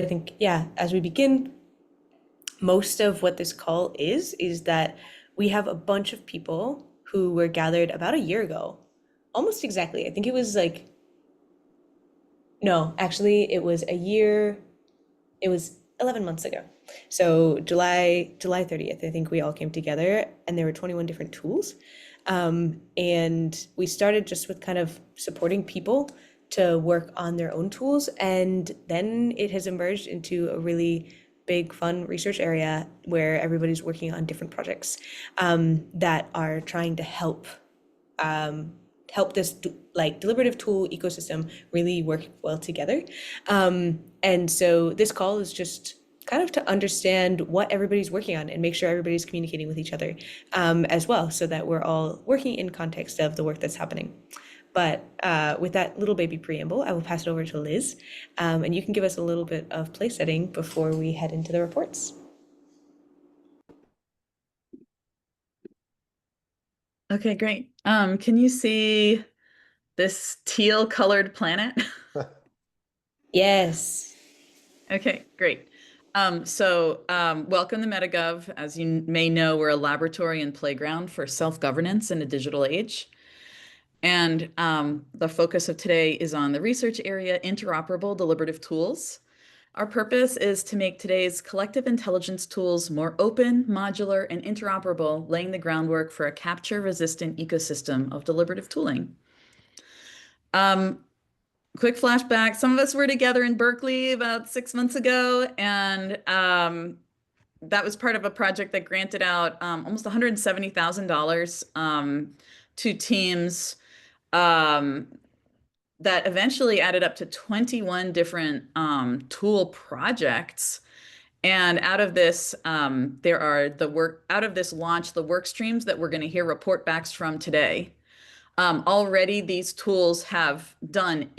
I think, yeah, as we begin, most of what this call is that we have a bunch of people who were gathered about a year ago, almost exactly. I think it was like, no, actually, it was a year, it was 11 months ago. So July 30th, I think we all came together and there were 21 different tools. And we started just with kind of supporting people to work on their own tools. And then it has emerged into a really big, fun research area where everybody's working on different projects that are trying to help this like deliberative tool ecosystem really work well together. And so this call is just kind of to understand what everybody's working on and make sure everybody's communicating with each other as well, so that we're all working in context of the work that's happening. But with that little baby preamble, I will pass it over to Liz, and you can give us a little bit of place setting before we head into the reports. Okay, great. Can you see this teal colored planet? Yes. Okay, great. Welcome to Metagov. As you may know, we're a laboratory and playground for self-governance in a digital age. And the focus of today is on the research area, interoperable deliberative tools. Our purpose is to make today's collective intelligence tools more open, modular, and interoperable, laying the groundwork for a capture-resistant ecosystem of deliberative tooling. Quick flashback, some of us were together in Berkeley about 6 months ago, and that was part of a project that granted out almost $170,000 to teams that eventually added up to 21 different tool projects. And out of this, out of this launch, the workstreams that we're going to hear report backs from today. Already, these tools have done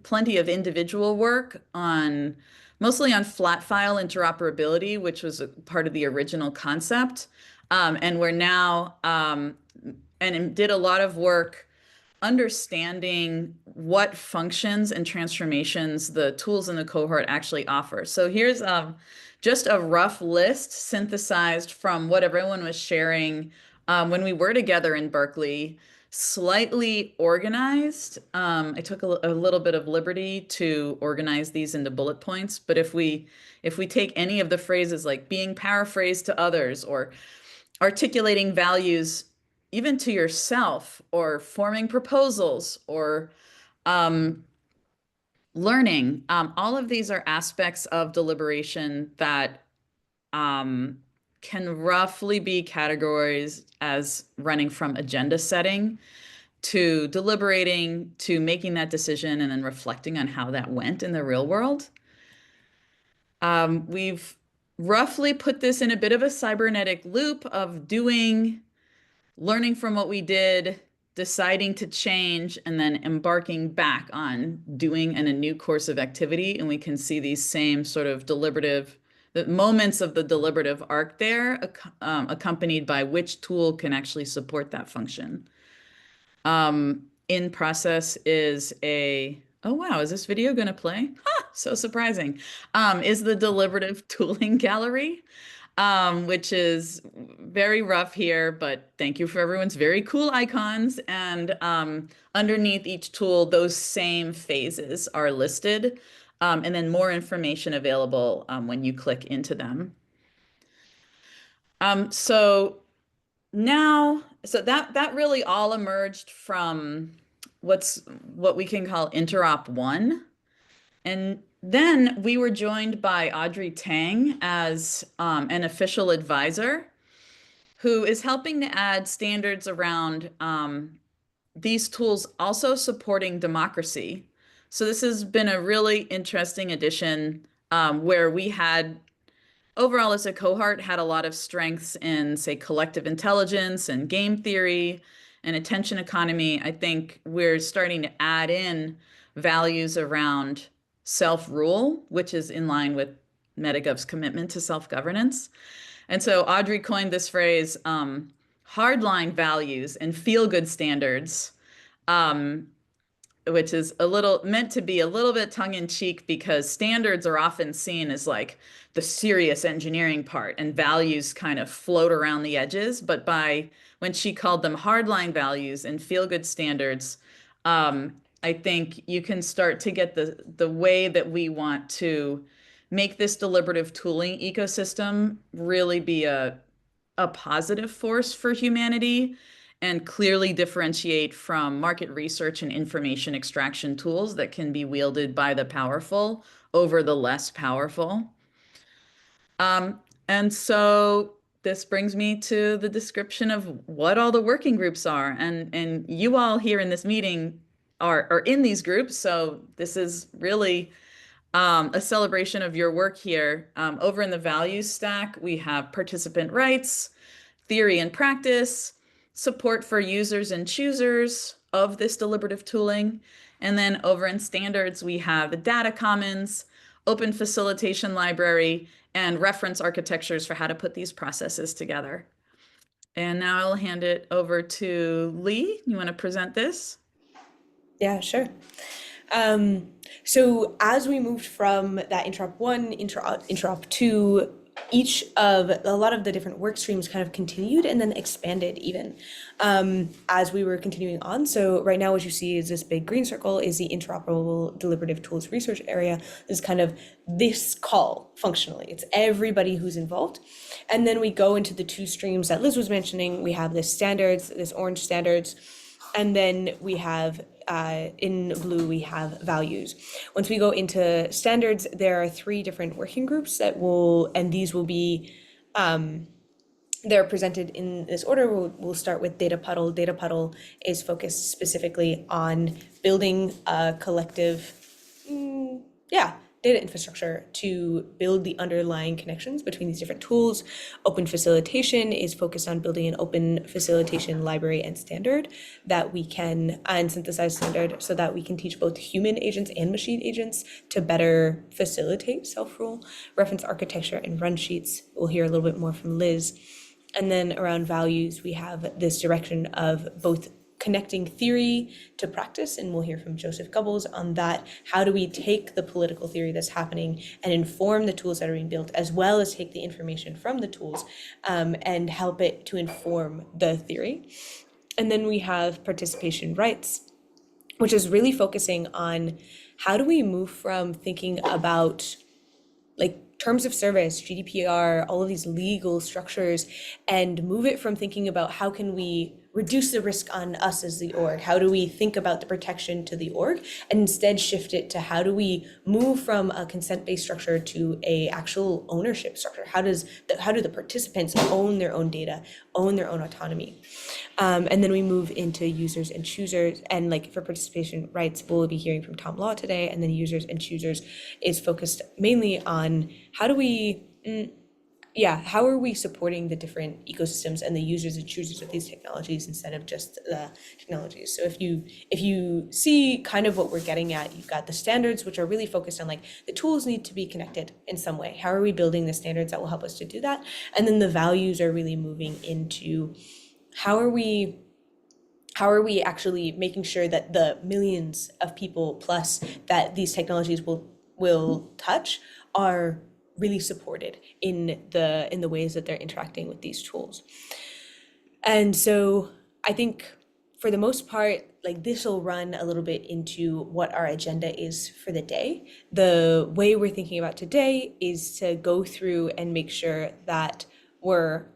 plenty of individual work on mostly on flat file interoperability, which was a part of the original concept. And we're now and did a lot of work understanding what functions and transformations the tools in the cohort actually offer. So here's just a rough list synthesized from what everyone was sharing when we were together in Berkeley, slightly organized. I took a little bit of liberty to organize these into bullet points, but if we take any of the phrases like being paraphrased to others or articulating values even to yourself or forming proposals or learning, all of these are aspects of deliberation that can roughly be categorized as running from agenda setting to deliberating to making that decision and then reflecting on how that went in the real world. We've roughly put this in a bit of a cybernetic loop of doing, learning from what we did, deciding to change, and then embarking back on doing in a new course of activity. And we can see these same sort of deliberative, the moments of the deliberative arc there, accompanied by which tool can actually support that function. In process is oh wow, is this video going to play? So surprising. Is the deliberative tooling gallery, which is very rough here, but thank you for everyone's very cool icons. And underneath each tool, those same phases are listed, and then more information available when you click into them. So that really all emerged from what we can call Interop 1. And then we were joined by Audrey Tang as an official advisor who is helping to add standards around these tools also supporting democracy. So this has been a really interesting addition where we had overall as a cohort had a lot of strengths in, say, collective intelligence and game theory and attention economy. I think we're starting to add in values around self-rule, which is in line with Metagov's commitment to self-governance. And so Audrey coined this phrase, hardline values and feel-good standards which is a little meant to be a little bit tongue in cheek because standards are often seen as like the serious engineering part and values kind of float around the edges. But by when she called them hardline values and feel good standards, I think you can start to get the way that we want to make this deliberative tooling ecosystem really be a positive force for humanity and clearly differentiate from market research and information extraction tools that can be wielded by the powerful over the less powerful. And so this brings me to the description of what all the working groups are. And you all here in this meeting are in these groups. So this is really a celebration of your work here. Over in the values stack, we have participant rights, theory and practice, support for users and choosers of this deliberative tooling. And then over in standards, we have the data commons, open facilitation library, and reference architectures for how to put these processes together. And now I'll hand it over to Lee. You want to present this? Yeah, sure. So as we moved from that interop one, interop two, a lot of the different work streams kind of continued and then expanded even as we were continuing on. So right now what you see is this big green circle is the Interoperable Deliberative Tools research area. This is kind of this call functionally. It's everybody who's involved. And then we go into the two streams that Liz was mentioning. We have this standards, this orange standards, and then we have in blue, we have values. Once we go into standards, there are 3 different working groups that will, and these will be, they're presented in this order. We'll start with Data Puddle. Data Puddle is focused specifically on building a collective, data infrastructure to build the underlying connections between these different tools. Open Facilitation is focused on building an open facilitation library and standard that we can, and synthesized standard, so that we can teach both human agents and machine agents to better facilitate self-rule. Reference architecture and run sheets. We'll hear a little bit more from Liz. And then around values, we have this direction of both connecting theory to practice, and we'll hear from Joseph Goebbels on that. How do we take the political theory that's happening and inform the tools that are being built, as well as take the information from the tools and help it to inform the theory? And then we have participation rights, which is really focusing on how do we move from thinking about like terms of service, GDPR, all of these legal structures, and move it from thinking about how can we reduce the risk on us as the org? How do we think about the protection to the org, and instead shift it to how do we move from a consent-based structure to a actual ownership structure? How do the participants own their own data, own their own autonomy? And then we move into users and choosers, and like for participation rights, we'll be hearing from Tom Law today, and then users and choosers is focused mainly on how are we supporting the different ecosystems and the users and choosers of these technologies instead of just the technologies? So if you see kind of what we're getting at, you've got the standards, which are really focused on like the tools need to be connected in some way. How are we building the standards that will help us to do that? And then the values are really moving into how are we actually making sure that the millions of people plus that these technologies will touch are really supported in the ways that they're interacting with these tools. And so I think for the most part, like this will run a little bit into what our agenda is for the day. The way we're thinking about today is to go through and make sure that we're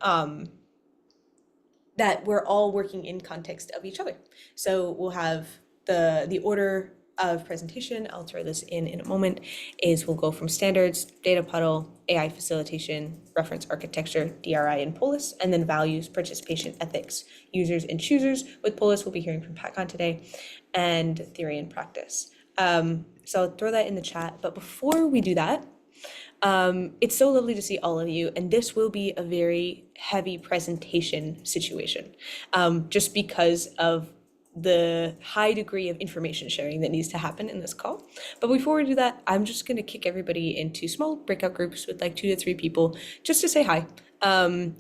all working in context of each other. So we'll have the order of presentation, I'll throw this in a moment, is we'll go from standards, data puddle, AI facilitation, reference architecture, DRI and Polis, and then values, participation, ethics, users and choosers. With Polis, we'll be hearing from PatCon today, and theory and practice. So I'll throw that in the chat, but before we do that, it's so lovely to see all of you, and this will be a very heavy presentation situation, just because of the high degree of information sharing that needs to happen in this call. But before we do that, I'm just going to kick everybody into small breakout groups with like 2 to 3 people just to say hi.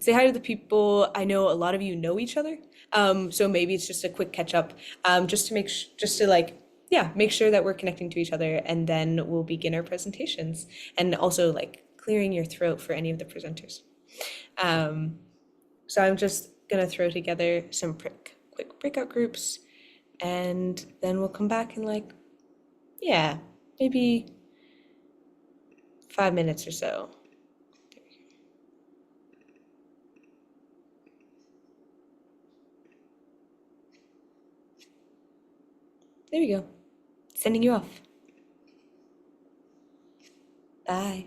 Say hi to the people. I know a lot of you know each other, so maybe it's just a quick catch up, just to yeah, make sure that we're connecting to each other, and then we'll begin our presentations, and also like clearing your throat for any of the presenters. So I'm just gonna throw together some quick breakout groups, and then we'll come back in like, yeah, maybe 5 minutes or so. There we go. Sending you off. Bye.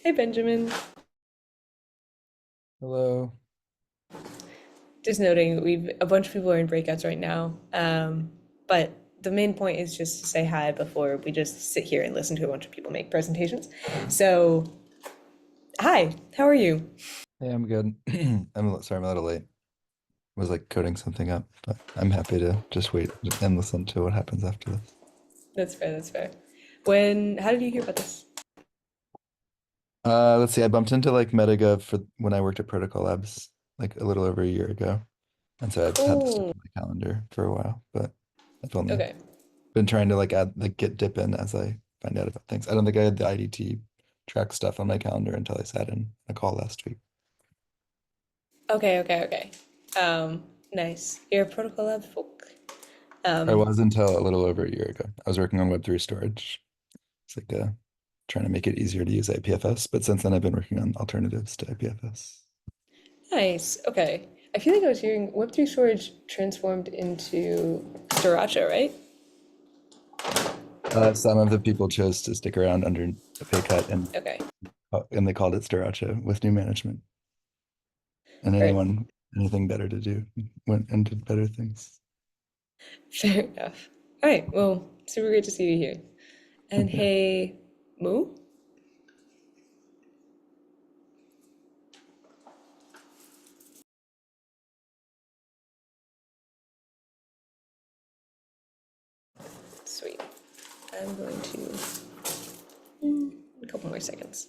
Hey, Benjamin. Hello. Just noting, we've a bunch of people are in breakouts right now. But the main point is just to say hi before we just sit here and listen to a bunch of people make presentations. So, hi, how are you? Hey, I'm good. Sorry, I'm a little late. I was like coding something up, but I'm happy to just wait and listen to what happens after this. That's fair, that's fair. How did you hear about this? Let's see. I bumped into like Metagov for when I worked at Protocol Labs like a little over a year ago. And so I've had this stuff Cool. on my calendar for a while, but I've only Okay. been trying to like add like get dip in as I find out about things. I don't think I had the IDT track stuff on my calendar until I sat in a call last week. Okay. Nice. You're a Protocol Lab folk. I Um, was until a little over a year ago. I was working on Web3 storage. It's like trying to make it easier to use IPFS, but since then I've been working on alternatives to IPFS. nice. Okay. I feel like I was hearing Web3 storage transformed into Sriracha, right? Some of the people chose to stick around under a pay cut, Okay. and they called it Sriracha with new management. And Right. anything better to do went and did better things. Fair enough. All right. Well, super great to see you here. And Yeah. hey, Moo? I'm going to a couple more seconds.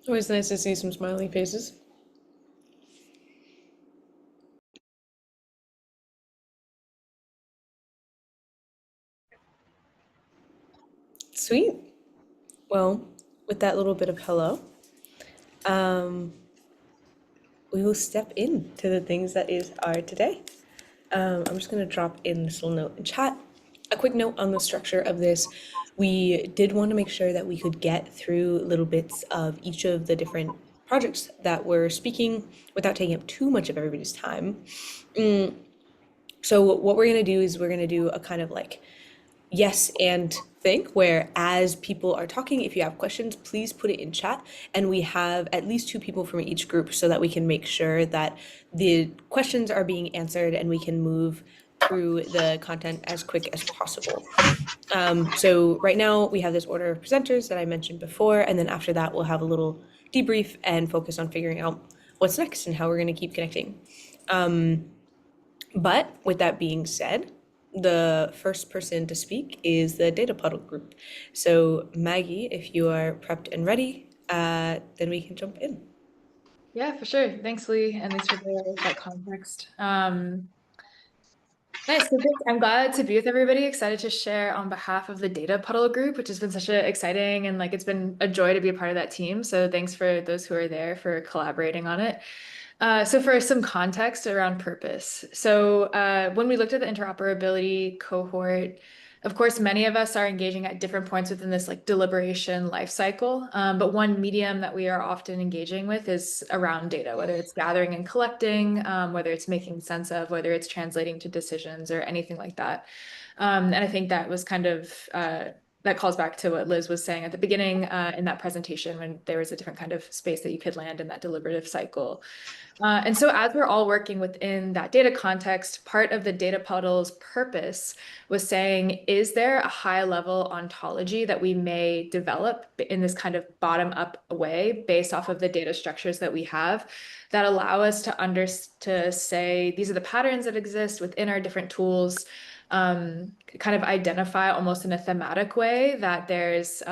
Always nice to see some smiling faces. Sweet. Well, with that little bit of hello, we will step into the things that are today. I'm just going to drop in this little note in chat. A quick note on the structure of this. We did want to make sure that we could get through little bits of each of the different projects that we're speaking without taking up too much of everybody's time. So what we're going to do is we're going to do a kind of like yes and think where as people are talking, if you have questions, please put it in chat, and we have at least two people from each group so that we can make sure that the questions are being answered and we can move through the content as quick as possible. So right now we have this order of presenters that I mentioned before, and then after that we'll have a little debrief and focus on figuring out what's next and how we're going to keep connecting. But with that being said, the first person to speak is the data puddle group. So Maggie, if you are prepped and ready, then we can jump in. Yeah, for sure. Thanks, Lee, and thanks for that context. Nice. So I'm glad to be with everybody. Excited to share on behalf of the Data Puddle group, which has been such an exciting and it's been a joy to be a part of that team. So thanks for those who are there for collaborating on it. So for some context around purpose. So when we looked at the interoperability cohort, of course, many of us are engaging at different points within this deliberation life cycle. But one medium that we are often engaging with is around data, whether it's gathering and collecting, whether it's making sense of, whether it's translating to decisions or anything like that. And I think that was kind of that calls back to what Liz was saying at the beginning in that presentation when there was a different kind of space that you could land in that deliberative cycle. And so as we're all working within that data context, part of the data puddle's purpose was saying, is there a high level ontology that we may develop in this kind of bottom up way based off of the data structures that we have that allow us to say, these are the patterns that exist within our different tools, kind of identify almost in a thematic way that there's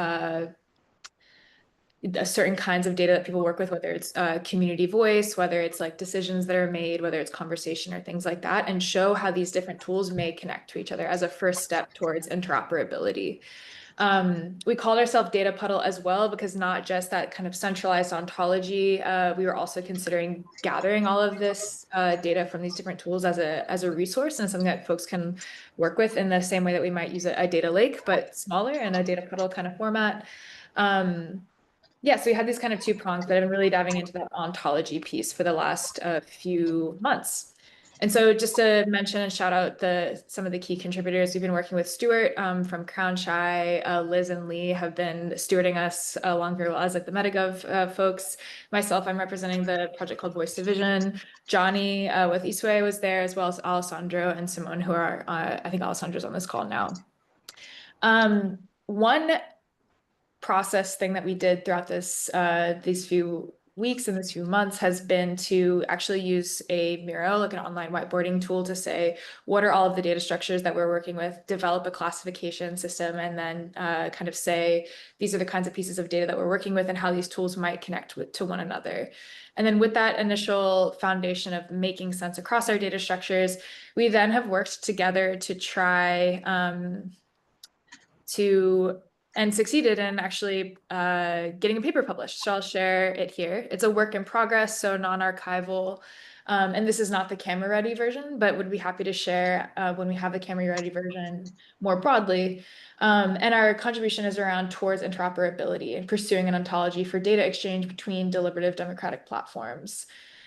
certain kinds of data that people work with, whether it's community voice, whether it's decisions that are made, whether it's conversation or things like that, and show how these different tools may connect to each other as a first step towards interoperability. We called ourselves Data Puddle as well, because not just that kind of centralized ontology, we were also considering gathering all of this data from these different tools as a resource and something that folks can work with in the same way that we might use a data lake, but smaller in a Data Puddle kind of format. Yeah, so we had these kind of two prongs, but I've been really diving into that ontology piece for the last few months. And so just to mention and shout out some of the key contributors, we've been working with Stuart from Crown Shy, Liz and Lee have been stewarding us along very well as like the Metagov folks. Myself, I'm representing the project called Voice Division. Johnny with Isue was there, as well as Alessandro and Simone, who are, I think Alessandro's on this call now. One process thing that we did throughout these few weeks and these few months has been to actually use a Miro, like an online whiteboarding tool, to say what are all of the data structures that we're working with, develop a classification system, and then kind of say these are the kinds of pieces of data that we're working with and how these tools might connect to one another. And then with that initial foundation of making sense across our data structures, we then have worked together to try and succeeded in actually getting a paper published. So I'll share it here. It's a work in progress, so non-archival. And this is not the camera-ready version, but would be happy to share when we have the camera-ready version more broadly. And our contribution is around towards interoperability and pursuing an ontology for data exchange between deliberative democratic platforms.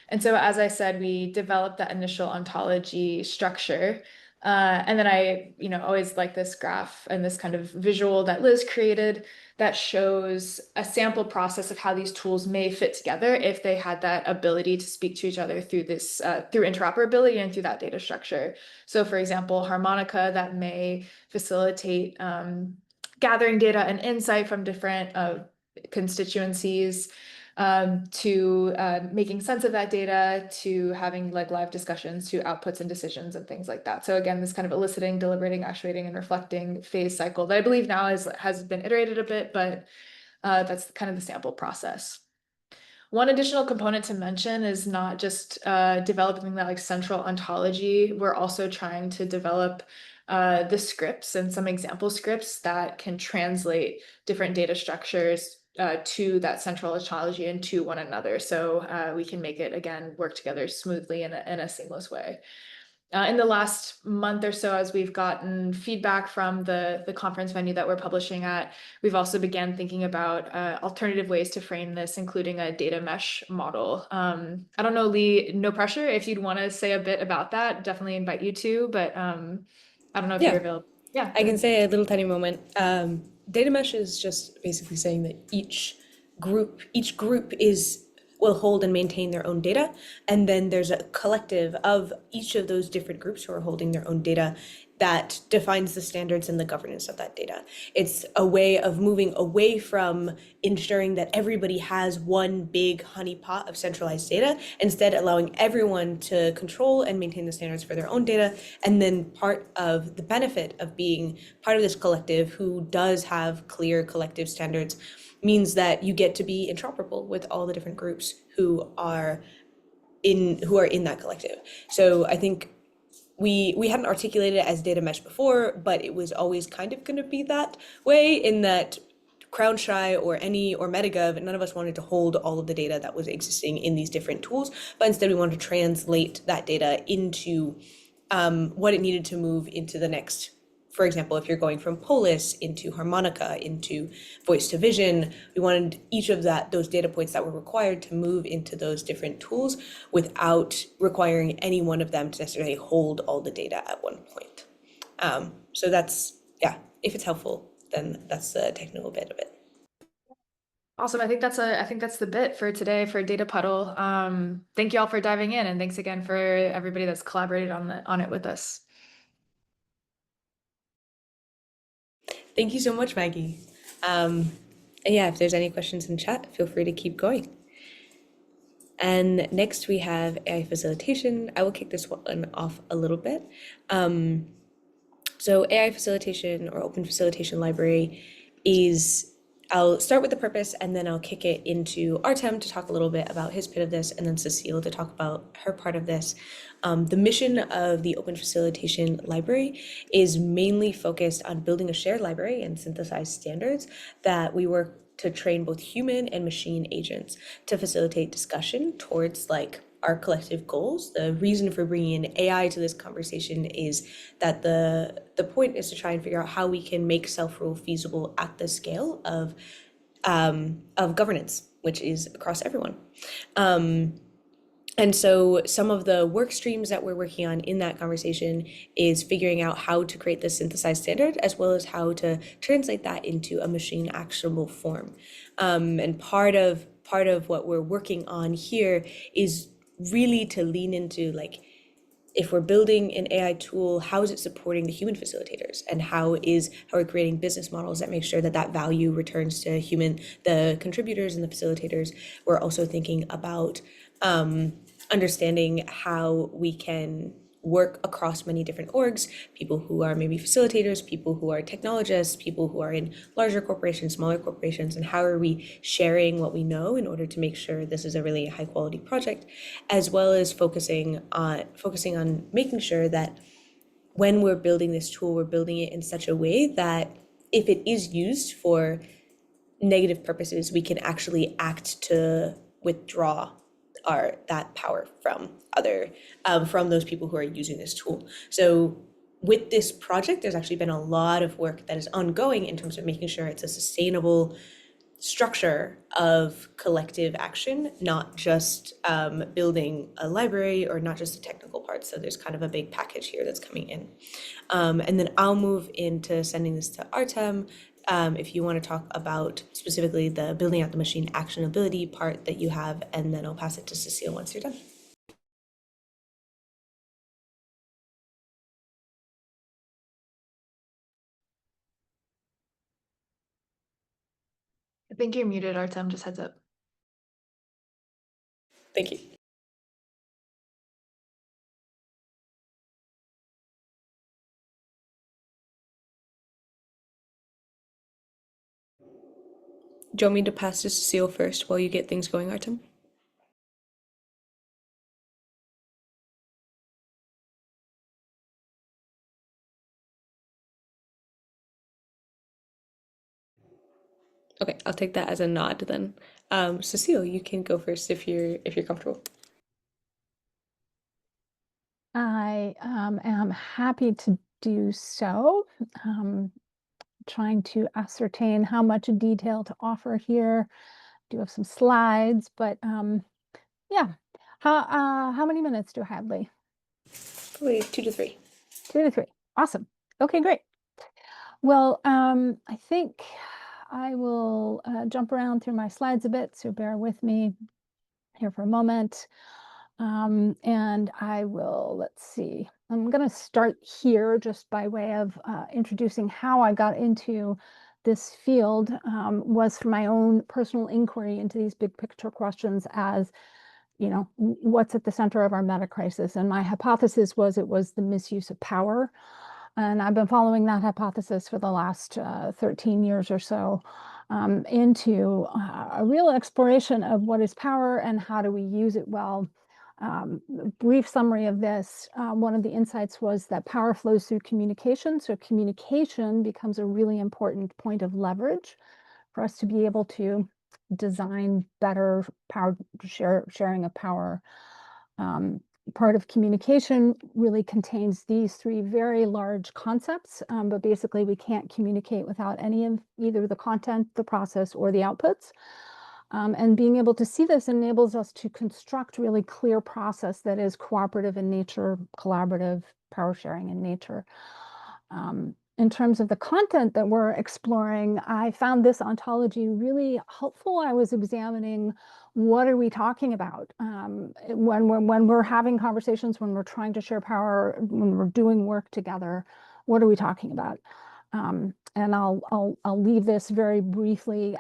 And so, as I said, we developed that initial ontology structure. And then I, always like this graph and this kind of visual that Liz created that shows a sample process of how these tools may fit together if they had that ability to speak to each other through this, through interoperability and through that data structure. So for example, Harmonica that may facilitate gathering data and insight from different constituencies, to making sense of that data, to having like live discussions, to outputs and decisions and things like that. So again, this kind of eliciting, deliberating, actuating, and reflecting phase cycle that I believe now has been iterated a bit, but that's kind of the sample process. One additional component to mention is not just developing that like central ontology. We're also trying to develop the scripts and some example scripts that can translate different data structures to that central ontology and to one another. So we can make it, again, work together smoothly in a seamless way. In the last month or so, as we've gotten feedback from the conference venue that we're publishing at, we've also began thinking about alternative ways to frame this, including a data mesh model. I don't know, Lee, no pressure. If you'd want to say a bit about that, definitely invite you to, but I don't know if you're available. Yeah, I can say a little tiny moment. Data mesh is just basically saying that each group will hold and maintain their own data, and then there's a collective of each of those different groups who are holding their own data that defines the standards and the governance of that data. It's a way of moving away from ensuring that everybody has one big honeypot of centralized data, instead allowing everyone to control and maintain the standards for their own data. And then part of the benefit of being part of this collective who does have clear collective standards means that you get to be interoperable with all the different groups who are in that collective. So I think we hadn't articulated it as data mesh before, but it was always kind of going to be that way, in that Crown Shy or Metagov, none of us wanted to hold all of the data that was existing in these different tools, but instead we wanted to translate that data into what it needed to move into the next. For example, if you're going from Polis into Harmonica into Voice Division, we wanted each of those data points that were required to move into those different tools without requiring any one of them to necessarily hold all the data at one point. So that's, yeah, if it's helpful, then that's the technical bit of it. Awesome. I think that's the bit for today for Data Puddle. Thank you all for diving in, and thanks again for everybody that's collaborated on it with us. Thank you so much, Maggie. And yeah, if there's any questions in chat, feel free to keep going. And next we have AI facilitation. I will kick this one off a little bit. So AI facilitation or Open Facilitation Library I'll start with the purpose, and then I'll kick it into Artem to talk a little bit about his bit of this, and then Cecile to talk about her part of this. The mission of the Open Facilitation Library is mainly focused on building a shared library and synthesized standards that we work to train both human and machine agents to facilitate discussion towards our collective goals. The reason for bringing in AI to this conversation is that the point is to try and figure out how we can make self-rule feasible at the scale of governance, which is across everyone. And so some of the work streams that we're working on in that conversation is figuring out how to create the synthesized standard, as well as how to translate that into a machine actionable form. And part of what we're working on here is really to lean into, like, if we're building an AI tool, how is it supporting the human facilitators, and how are we creating business models that make sure that that value returns to the contributors and the facilitators. We're also thinking about understanding how we can work across many different orgs, people who are maybe facilitators, people who are technologists, people who are in larger corporations, smaller corporations, and how are we sharing what we know in order to make sure this is a really high quality project, as well as focusing on making sure that when we're building this tool, we're building it in such a way that if it is used for negative purposes, we can actually act to withdraw that power from from those people who are using this tool. So with this project, there's actually been a lot of work that is ongoing in terms of making sure it's a sustainable structure of collective action, not just building a library or not just the technical part. So there's kind of a big package here that's coming in. And then I'll move into sending this to Artem. If you want to talk about specifically the building out the machine actionability part that you have, and then I'll pass it to Cecile once you're done. I think you're muted, Artem, just heads up. Thank you. Do you want me to pass to Cecile first while you get things going, Artem? Okay, I'll take that as a nod then. Cecile, you can go first if you're comfortable. I am happy to do so. Trying to ascertain how much detail to offer here. Do have some slides, but yeah. How many minutes do I have, Lee? Probably 2 to 3. 2 to 3. Awesome. Okay, great. Well, I think I will jump around through my slides a bit, so bear with me here for a moment. And I will, let's see, I'm going to start here just by way of introducing how I got into this field, was from my own personal inquiry into these big picture questions as, you know, what's at the center of our meta crisis. And my hypothesis was it was the misuse of power. And I've been following that hypothesis for the last 13 years or so, into a real exploration of what is power and how do we use it well. Brief summary of this, one of the insights was that power flows through communication. So communication becomes a really important point of leverage for us to be able to design better power sharing of power. Part of communication really contains these 3 very large concepts, but basically we can't communicate without any of either the content, the process, or the outputs. And being able to see this enables us to construct really clear process that is cooperative in nature, collaborative, power sharing in nature. In terms of the content that we're exploring, I found this ontology really helpful. I was examining what are we talking about when we're having conversations, when we're trying to share power, when we're doing work together, what are we talking about? And I'll leave this very briefly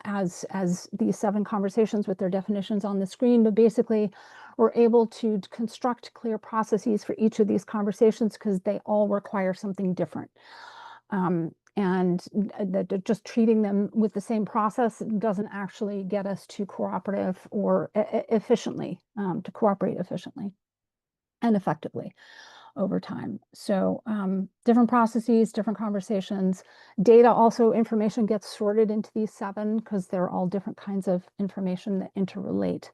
as these 7 conversations with their definitions on the screen, but basically we're able to construct clear processes for each of these conversations because they all require something different. And that just treating them with the same process doesn't actually get us to cooperative or efficiently, to cooperate efficiently and effectively over time. So different processes, different conversations, data, also information gets sorted into these 7 because they're all different kinds of information that interrelate.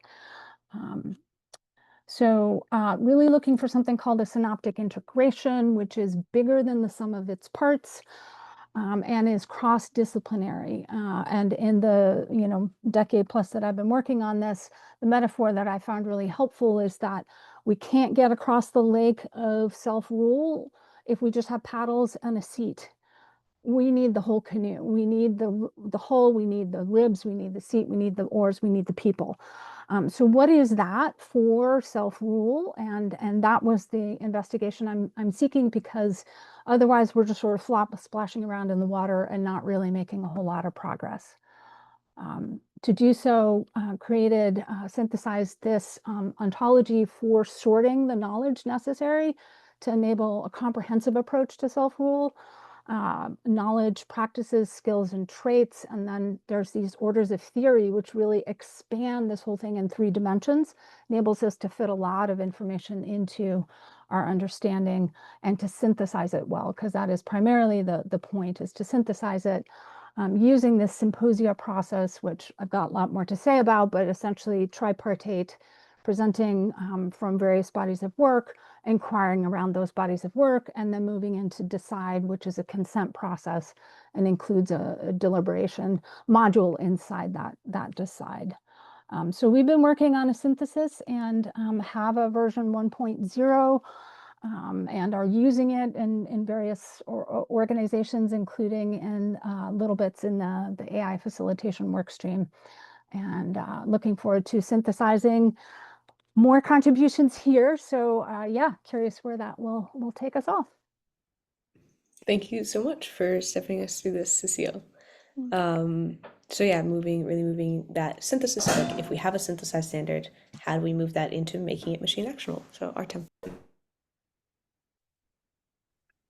So really looking for something called a synoptic integration, which is bigger than the sum of its parts. and is cross-disciplinary. And in the decade plus that I've been working on this, the metaphor that I found really helpful is that we can't get across the lake of self-rule if we just have paddles and a seat. We need the whole canoe. We need the hull, we need the ribs, we need the seat, we need the oars, we need the people. So what is that for self-rule? And that was the investigation I'm seeking, because otherwise we're just sort of splashing around in the water and not really making a whole lot of progress. To do so, synthesized this ontology for sorting the knowledge necessary to enable a comprehensive approach to self-rule. Knowledge, practices, skills, and traits. And then there's these orders of theory, which really expand this whole thing in 3 dimensions, enables us to fit a lot of information into our understanding and to synthesize it well, because that is primarily the point, is to synthesize it using this symposia process, which I've got a lot more to say about, but essentially tripartite, presenting from various bodies of work, inquiring around those bodies of work, and then moving into decide, which is a consent process and includes a deliberation module inside that decide. So we've been working on a synthesis and have a version 1.0 and are using it in various organizations, including in little bits in the AI facilitation workstream, and looking forward to synthesizing more contributions here. So yeah, curious where that will take us all. Thank you so much for stepping us through this, Cecile. So yeah, really moving that synthesis, like if we have a synthesized standard, how do we move that into making it machine actionable? So Artem.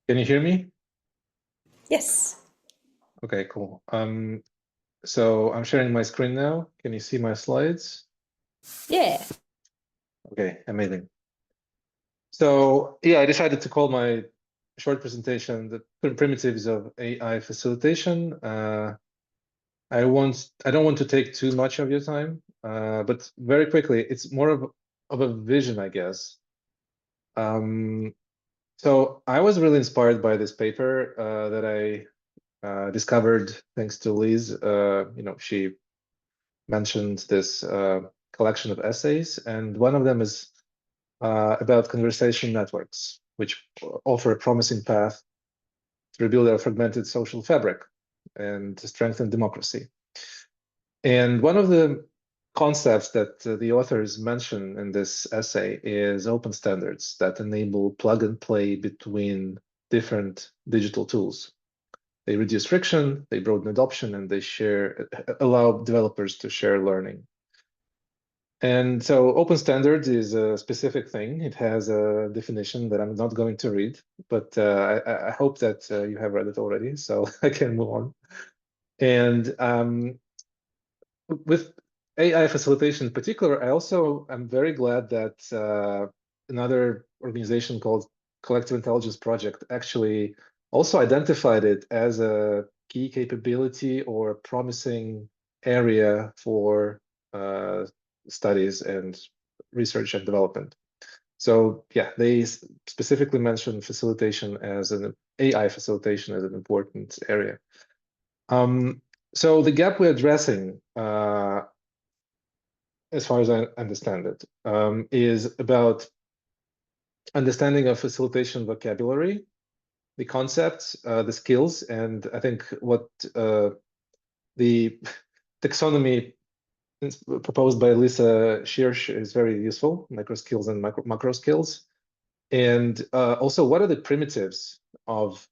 Can you hear me? Yes. Okay, cool. So I'm sharing my screen now. Can you see my slides? Yeah. Okay, amazing. So yeah, I decided to call my short presentation the primitives of AI facilitation. I don't want to take too much of your time, but very quickly, it's more of a vision, I guess. So I was really inspired by this paper that I discovered thanks to Liz. She mentioned this collection of essays, and one of them is about conversation networks, which offer a promising path to rebuild our fragmented social fabric and to strengthen democracy. And one of the concepts that the authors mention in this essay is open standards that enable plug and play between different digital tools. They reduce friction, they broaden adoption, and they allow developers to share learning. And so open standards is a specific thing. It has a definition that I'm not going to read, but I hope that you have read it already, so I can move on. And with AI facilitation in particular, I also am very glad that another organization called Collective Intelligence Project actually also identified it as a key capability or promising area for studies and research and development. So yeah, they specifically mentioned facilitation as an AI facilitation as an important area. So the gap we're addressing, as far as I understand it, is about understanding of facilitation vocabulary, the concepts, the skills, and I think what the taxonomy proposed by Lisa Schiersch is very useful, micro skills and macro skills. And also, what are the primitives of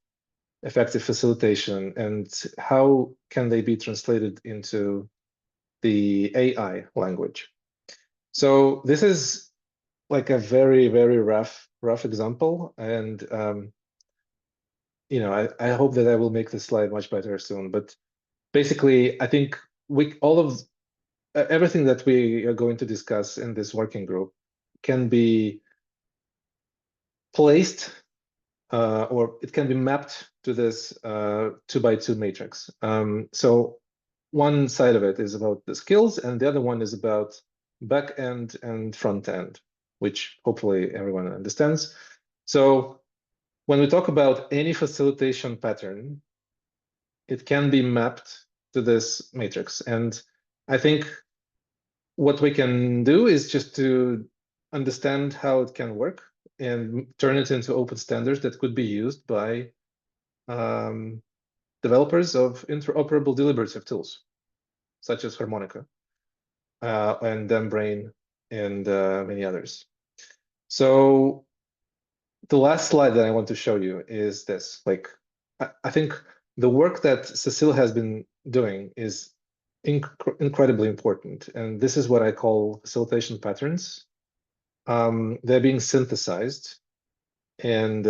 effective facilitation and how can they be translated into the AI language? So this is like a very, very rough example. And, I hope that I will make this slide much better soon. But basically, I think everything that we are going to discuss in this working group can be placed or it can be mapped to this 2x2 matrix. So one side of it is about the skills and the other one is about back end and front end, which hopefully everyone understands. So when we talk about any facilitation pattern, it can be mapped to this matrix. And I think what we can do is just to understand how it can work and turn it into open standards that could be used by developers of interoperable deliberative tools, such as Harmonica and Membrane and many others. So the last slide that I want to show you is this. Like, I think the work that Cecile has been doing is incredibly important. And this is what I call facilitation patterns. They're being synthesized. And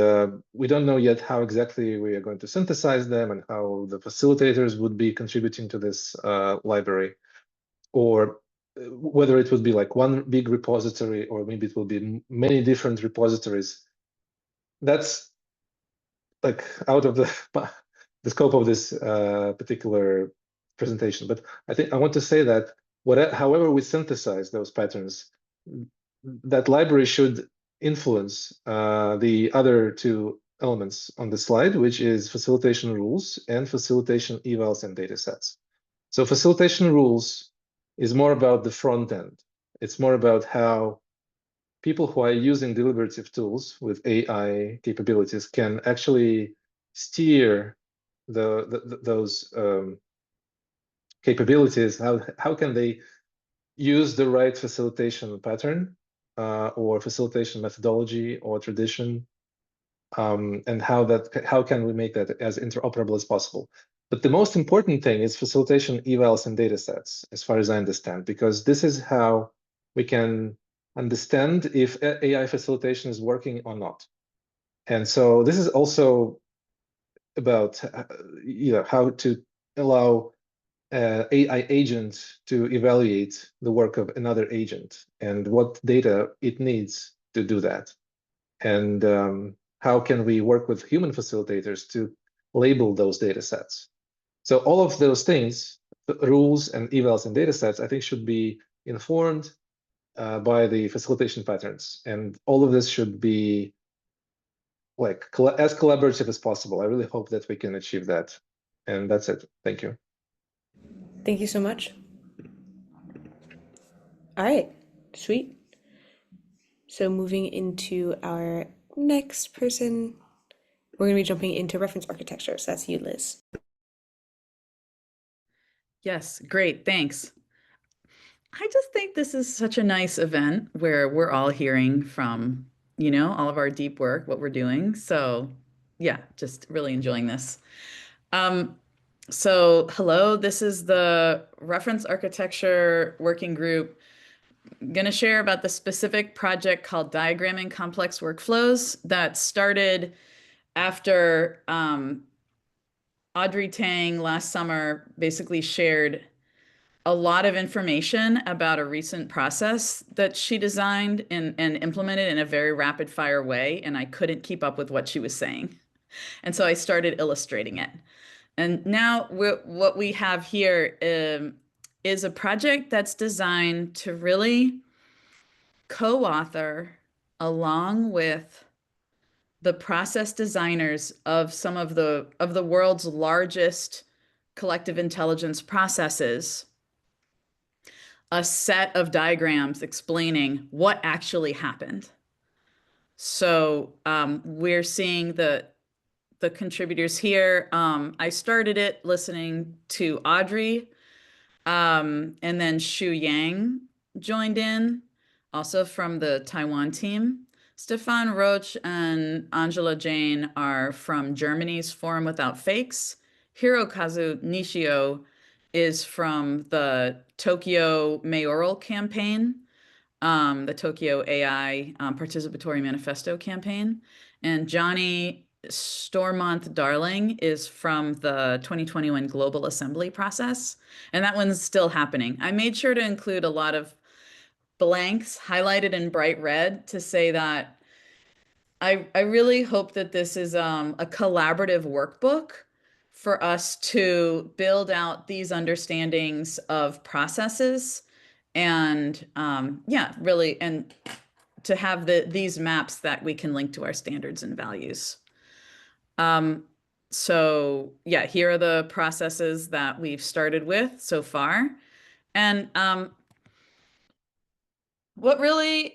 we don't know yet how exactly we are going to synthesize them and how the facilitators would be contributing to this library, or whether it would be like one big repository, or maybe it will be many different repositories. That's like out of the scope of this particular presentation. But I think I want to say that however we synthesize those patterns, that library should influence the other two elements on the slide, which is facilitation rules and facilitation evals and datasets. So facilitation rules is more about the front end. It's more about how people who are using deliberative tools with AI capabilities can actually steer those capabilities. How can they use the right facilitation pattern or facilitation methodology or tradition, and how can we make that as interoperable as possible? But the most important thing is facilitation evals and datasets, as far as I understand, because this is how we can understand if AI facilitation is working or not. And so this is also about how to allow AI agent to evaluate the work of another agent and what data it needs to do that. And how can we work with human facilitators to label those data sets? So all of those things, rules and evals and data sets, I think should be informed by the facilitation patterns. And all of this should be like as collaborative as possible. I really hope that we can achieve that. And that's it. Thank you. Thank you so much. All right, sweet. So moving into our next person, we're going to be jumping into reference architecture. So that's you, Liz. Yes, great, thanks. I just think this is such a nice event where we're all hearing from, all of our deep work, what we're doing. So yeah, just really enjoying this. So hello, this is the reference architecture working group. I'm going to share about the specific project called Diagramming Complex Workflows that started after Audrey Tang last summer basically shared a lot of information about a recent process that she designed and implemented in a very rapid fire way, and I couldn't keep up with what she was saying. And so I started illustrating it. And now what we have here is a project that's designed to really co-author along with the process designers of some of the world's largest collective intelligence processes, a set of diagrams explaining what actually happened. So we're seeing the contributors here. I started it listening to Audrey, and then Xu Yang joined in, also from the Taiwan team. Stefan Roach and Angela Jane are from Germany's Forum Without Fakes. Hirokazu Nishio is from the Tokyo mayoral campaign, the Tokyo AI Participatory Manifesto campaign. And Johnny Stormonth Darling is from the 2021 Global Assembly process. And that one's still happening. I made sure to include a lot of blanks highlighted in bright red to say that I really hope that this is a collaborative workbook for us to build out these understandings of processes and yeah, really, and to have these maps that we can link to our standards and values. So yeah, here are the processes that we've started with so far. And what really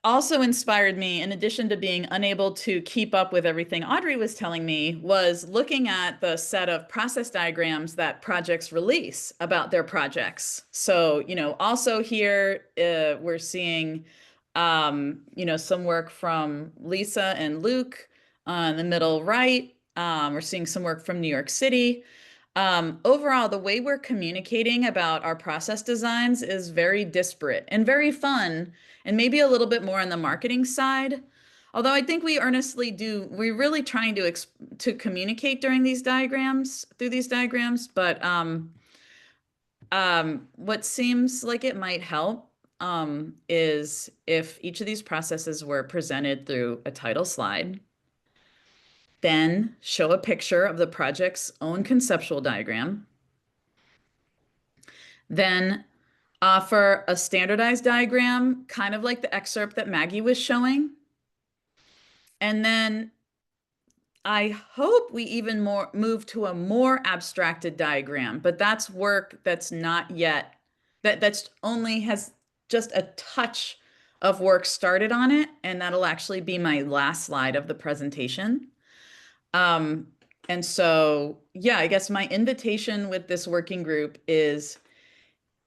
also inspired me, in addition to being unable to keep up with everything Audrey was telling me, was looking at the set of process diagrams that projects release about their projects. So, also here we're seeing, some work from Lisa and Luke on the middle right. We're seeing some work from New York City. Overall, the way we're communicating about our process designs is very disparate and very fun, and maybe a little bit more on the marketing side. Although I think we're really trying to communicate through these diagrams, but what seems like it might help is if each of these processes were presented through a title slide, then show a picture of the project's own conceptual diagram, then offer a standardized diagram, kind of like the excerpt that Maggie was showing. And then I hope we even move to a more abstracted diagram, but that's work that's not yet, that's only has just a touch of work started on it, and that'll actually be my last slide of the presentation. And so, yeah, I guess my invitation with this working group is,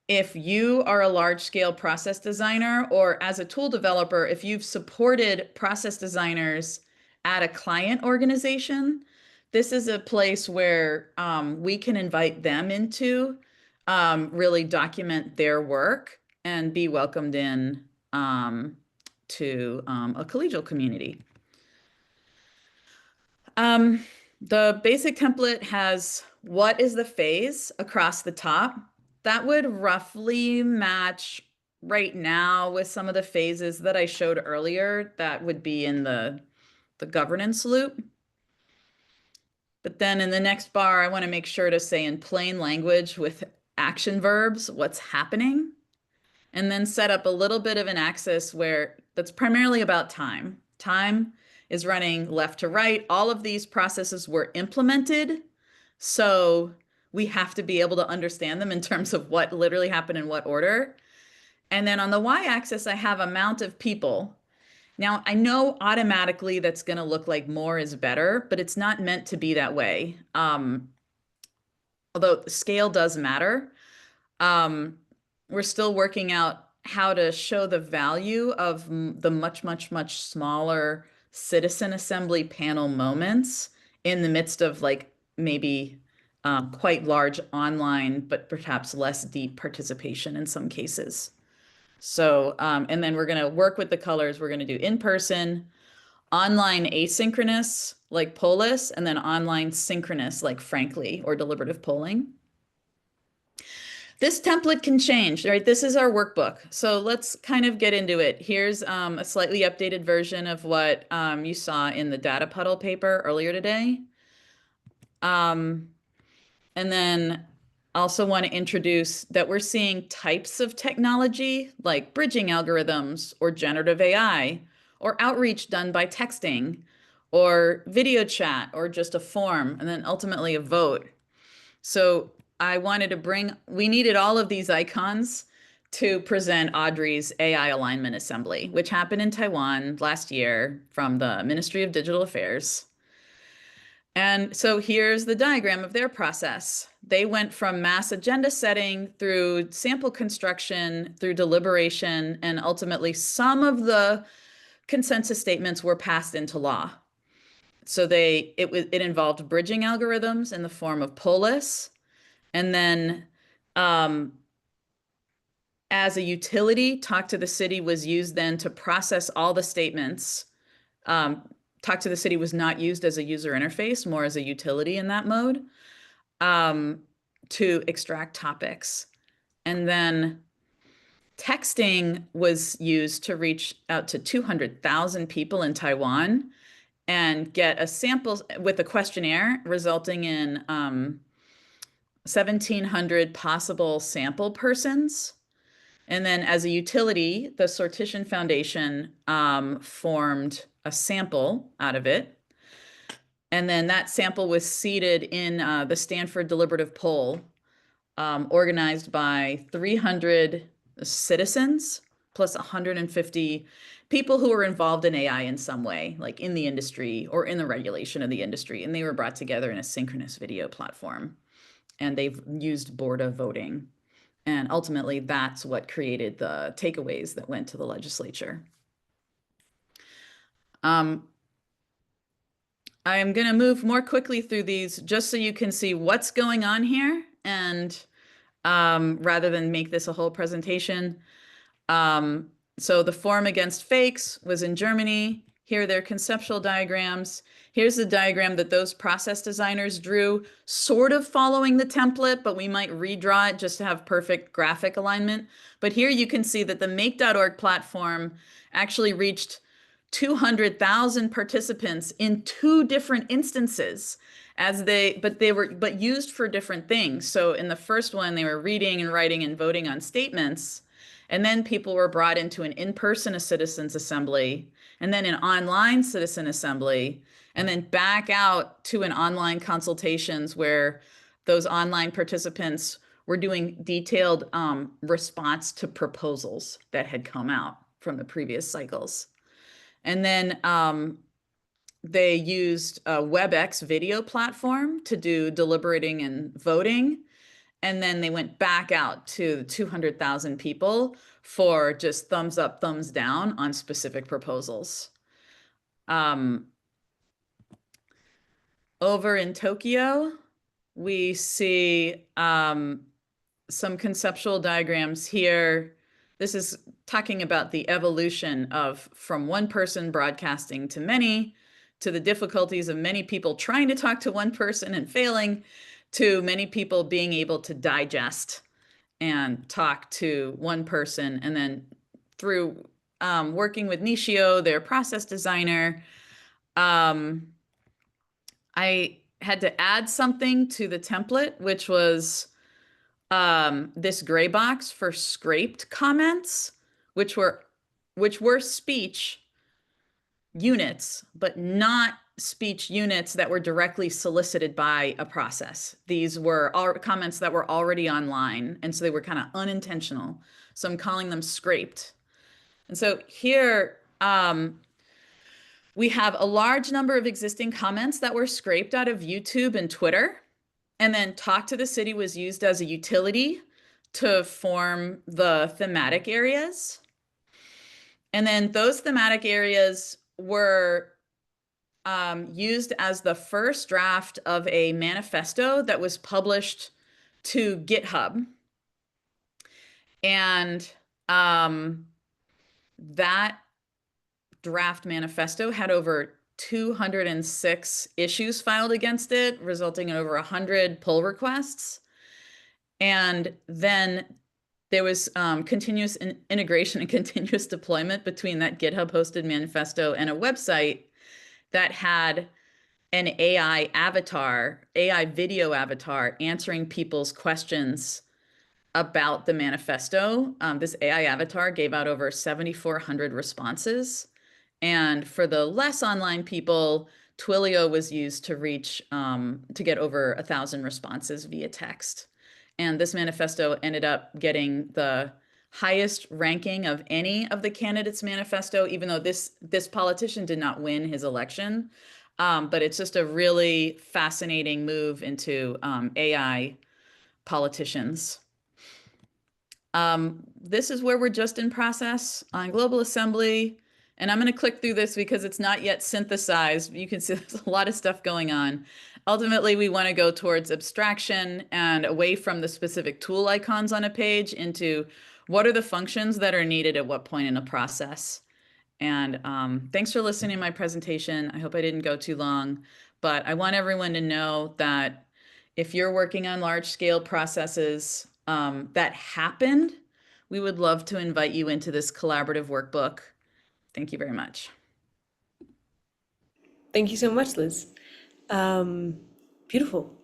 if you are a large-scale process designer, or as a tool developer, if you've supported process designers at a client organization, this is a place where we can invite them into really document their work and be welcomed in to a collegial community. The basic template has what is the phase across the top. That would roughly match right now with some of the phases that I showed earlier that would be in the governance loop. But then in the next bar, I want to make sure to say in plain language with action verbs what's happening, and then set up a little bit of an axis where that's primarily about time. Time is running left to right. All of these processes were implemented, so we have to be able to understand them in terms of what literally happened in what order. And then on the y-axis, I have amount of people. Now, I know automatically that's going to look like more is better, but it's not meant to be that way. Although scale does matter. We're still working out how to show the value of the much, much, much smaller citizen assembly panel moments in the midst of like maybe quite large online, but perhaps less deep participation in some cases. So, and then we're going to work with the colors. We're going to do in-person, online asynchronous like Polis, and then online synchronous like Frankly or deliberative polling. This template can change, right? This is our workbook. So let's kind of get into it. Here's a slightly updated version of what you saw in the data puddle paper earlier today. And then also want to introduce that we're seeing types of technology like bridging algorithms or generative AI or outreach done by texting or video chat or just a form and then ultimately a vote. So I wanted to we needed all of these icons to present Audrey's AI alignment assembly, which happened in Taiwan last year from the Ministry of Digital Affairs. And so here's the diagram of their process. They went from mass agenda setting through sample construction, through deliberation, and ultimately some of the consensus statements were passed into law. So it involved bridging algorithms in the form of Polis, and then as a utility, Talk to the City was used then to process all the statements. Talk to the City was not used as a user interface, more as a utility in that mode, to extract topics. And then texting was used to reach out to 200,000 people in Taiwan and get a sample with a questionnaire, resulting in 1,700 possible sample persons. And then as a utility, the Sortition Foundation formed a sample out of it. And then that sample was seeded in the Stanford Deliberative Poll, organized by 300 citizens plus 150 people who were involved in AI in some way, like in the industry or in the regulation of the industry. And they were brought together in a synchronous video platform. And they've used Borda voting. And ultimately, that's what created the takeaways that went to the legislature. I'm going to move more quickly through these just so you can see what's going on here, and rather than make this a whole presentation. So the Forum Against Fakes was in Germany. Here are their conceptual diagrams. Here's the diagram that those process designers drew, sort of following the template, but we might redraw it just to have perfect graphic alignment. But here you can see that the make.org platform actually reached 200,000 participants in 2 different instances, but used for different things. So in the first one, they were reading and writing and voting on statements. And then people were brought into an in-person citizens assembly, and then an online citizen assembly, and then back out to an online consultations where those online participants were doing detailed response to proposals that had come out from the previous cycles. And then they used a WebEx video platform to do deliberating and voting. And then they went back out to 200,000 people for just thumbs up, thumbs down on specific proposals. Over in Tokyo, we see some conceptual diagrams here. This is talking about the evolution of from one person broadcasting to many, to the difficulties of many people trying to talk to one person and failing, to many people being able to digest and talk to one person. And then through working with Nishio, their process designer, I had to add something to the template, which was this gray box for scraped comments, which were speech units, but not speech units that were directly solicited by a process. These were comments that were already online, and so they were kind of unintentional. So I'm calling them scraped. And so here we have a large number of existing comments that were scraped out of YouTube and Twitter. And then Talk to the City was used as a utility to form the thematic areas. And then those thematic areas were used as the first draft of a manifesto that was published to GitHub. And that draft manifesto had over 206 issues filed against it, resulting in over 100 pull requests. And then there was continuous integration and continuous deployment between that GitHub hosted manifesto and a website that had an AI avatar, AI video avatar, answering people's questions about the manifesto. This AI avatar gave out over 7,400 responses. And for the less online people, Twilio was used to reach, to get over 1,000 responses via text. And this manifesto ended up getting the highest ranking of any of the candidates' manifesto, even though this politician did not win his election. But it's just a really fascinating move into AI politicians. This is where we're just in process on Global Assembly. And I'm going to click through this because it's not yet synthesized. You can see there's a lot of stuff going on. Ultimately, we want to go towards abstraction and away from the specific tool icons on a page into what are the functions that are needed at what point in a process. And thanks for listening to my presentation. I hope I didn't go too long, but I want everyone to know that if you're working on large-scale processes that happened, we would love to invite you into this collaborative workbook. Thank you very much. Thank you so much, Liz. Beautiful.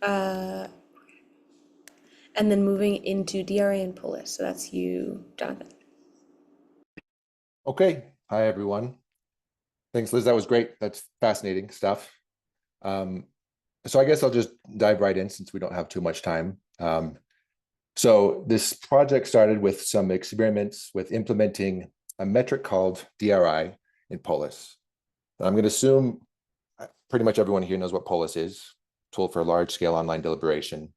And then moving into DRA and Polis. So that's you, Jonathan. Okay. Hi, everyone. Thanks, Liz. That was great. That's fascinating stuff. So I guess I'll just dive right in since we don't have too much time. So this project started with some experiments with implementing a metric called DRI in Polis. I'm going to assume pretty much everyone here knows what Polis is, tool for large-scale online deliberation,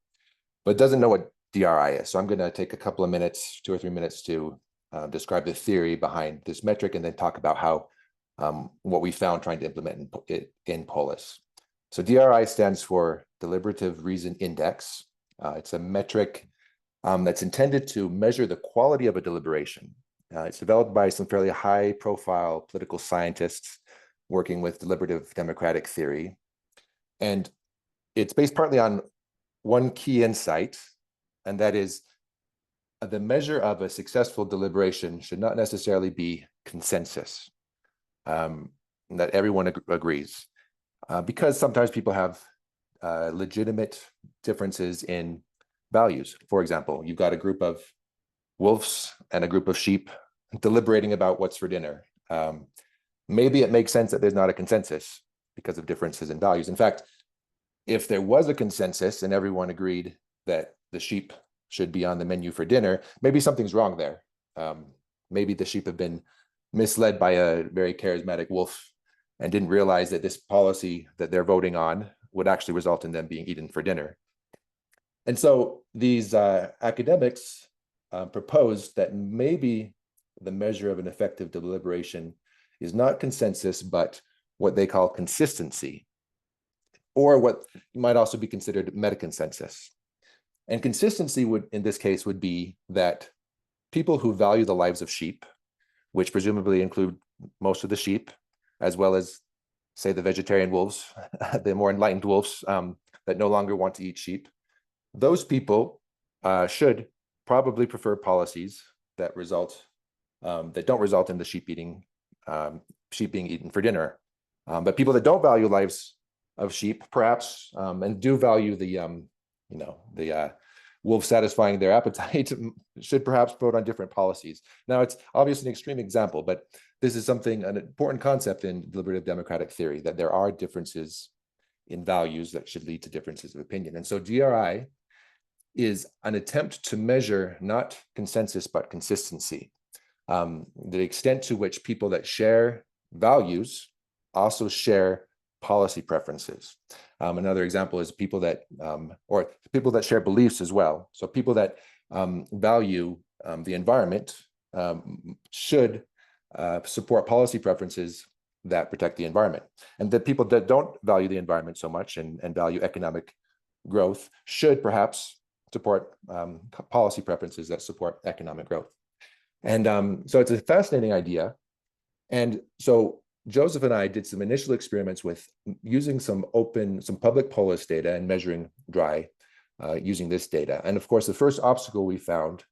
but doesn't know what DRI is. So I'm going to take a couple of minutes, 2 or 3 minutes, to describe the theory behind this metric and then talk about how what we found trying to implement in Polis. So DRI stands for Deliberative Reason Index. It's a metric that's intended to measure the quality of a deliberation. It's developed by some fairly high-profile political scientists working with deliberative democratic theory. And it's based partly on one key insight, and that is the measure of a successful deliberation should not necessarily be consensus, that everyone agrees, because sometimes people have legitimate differences in values. For example, you've got a group of wolves and a group of sheep deliberating about what's for dinner. Maybe it makes sense that there's not a consensus because of differences in values. In fact, if there was a consensus and everyone agreed that the sheep should be on the menu for dinner, maybe something's wrong there. Maybe the sheep have been misled by a very charismatic wolf and didn't realize that this policy that they're voting on would actually result in them being eaten for dinner. And so these academics proposed that maybe the measure of an effective deliberation is not consensus, but what they call consistency, or what might also be considered metaconsensus. And consistency would, in this case, would be that people who value the lives of sheep, which presumably include most of the sheep, as well as, say, the vegetarian wolves, the more enlightened wolves that no longer want to eat sheep, those people should probably prefer policies that don't result in the sheep being eaten for dinner. But people that don't value lives of sheep, perhaps, and do value the wolf satisfying their appetite, should perhaps vote on different policies. Now, it's obviously an extreme example, but this is an important concept in deliberative democratic theory, that there are differences in values that should lead to differences of opinion. And so DRI is an attempt to measure not consensus, but consistency. The extent to which people that share values also share policy preferences. Another example is people that share beliefs as well. So people that value the environment should support policy preferences that protect the environment. And the people that don't value the environment so much and value economic growth should perhaps support policy preferences that support economic growth. And so it's a fascinating idea. And so Joseph and I did some initial experiments with using some public Polis data and measuring DRI using this data. And of course, the first obstacle we found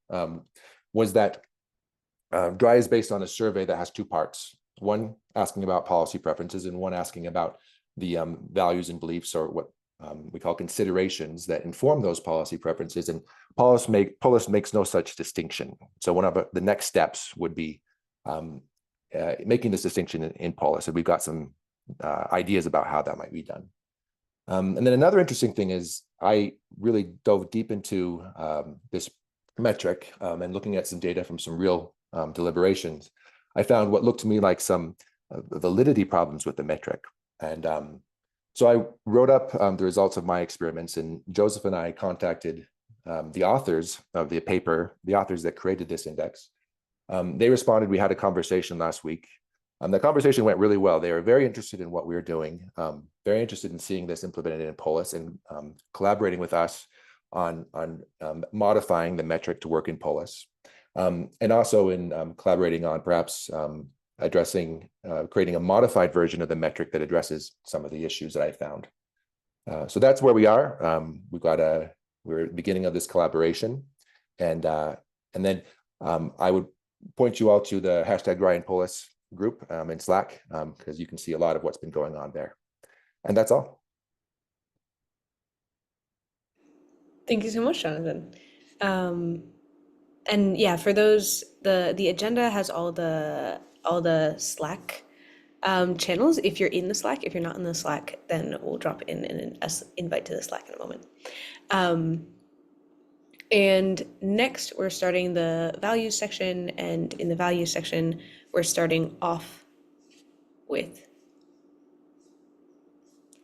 was that DRI is based on a survey that has 2 parts, one asking about policy preferences and one asking about the values and beliefs, or what we call considerations that inform those policy preferences. And Polis makes no such distinction. So one of the next steps would be making this distinction in Polis. And we've got some ideas about how that might be done. And then another interesting thing is I really dove deep into this metric and looking at some data from some real deliberations. I found what looked to me like some validity problems with the metric. And so I wrote up the results of my experiments, and Joseph and I contacted the authors of the paper, the authors that created this index. They responded. We had a conversation last week. The conversation went really well. They were very interested in what we were doing, very interested in seeing this implemented in Polis, and collaborating with us on modifying the metric to work in Polis, and also in collaborating on perhaps creating a modified version of the metric that addresses some of the issues that I found. So that's where we are. We're at the beginning of this collaboration, and then I would point you all to the #RyanPolis group in Slack, because you can see a lot of what's been going on there. And that's all. Thank you so much, Jonathan. And yeah, for those, the agenda has all the Slack channels if you're in the Slack. If you're not in the Slack, then we'll drop in an invite to the Slack in a moment. And next, we're starting the values section, and in the values section, we're starting off with,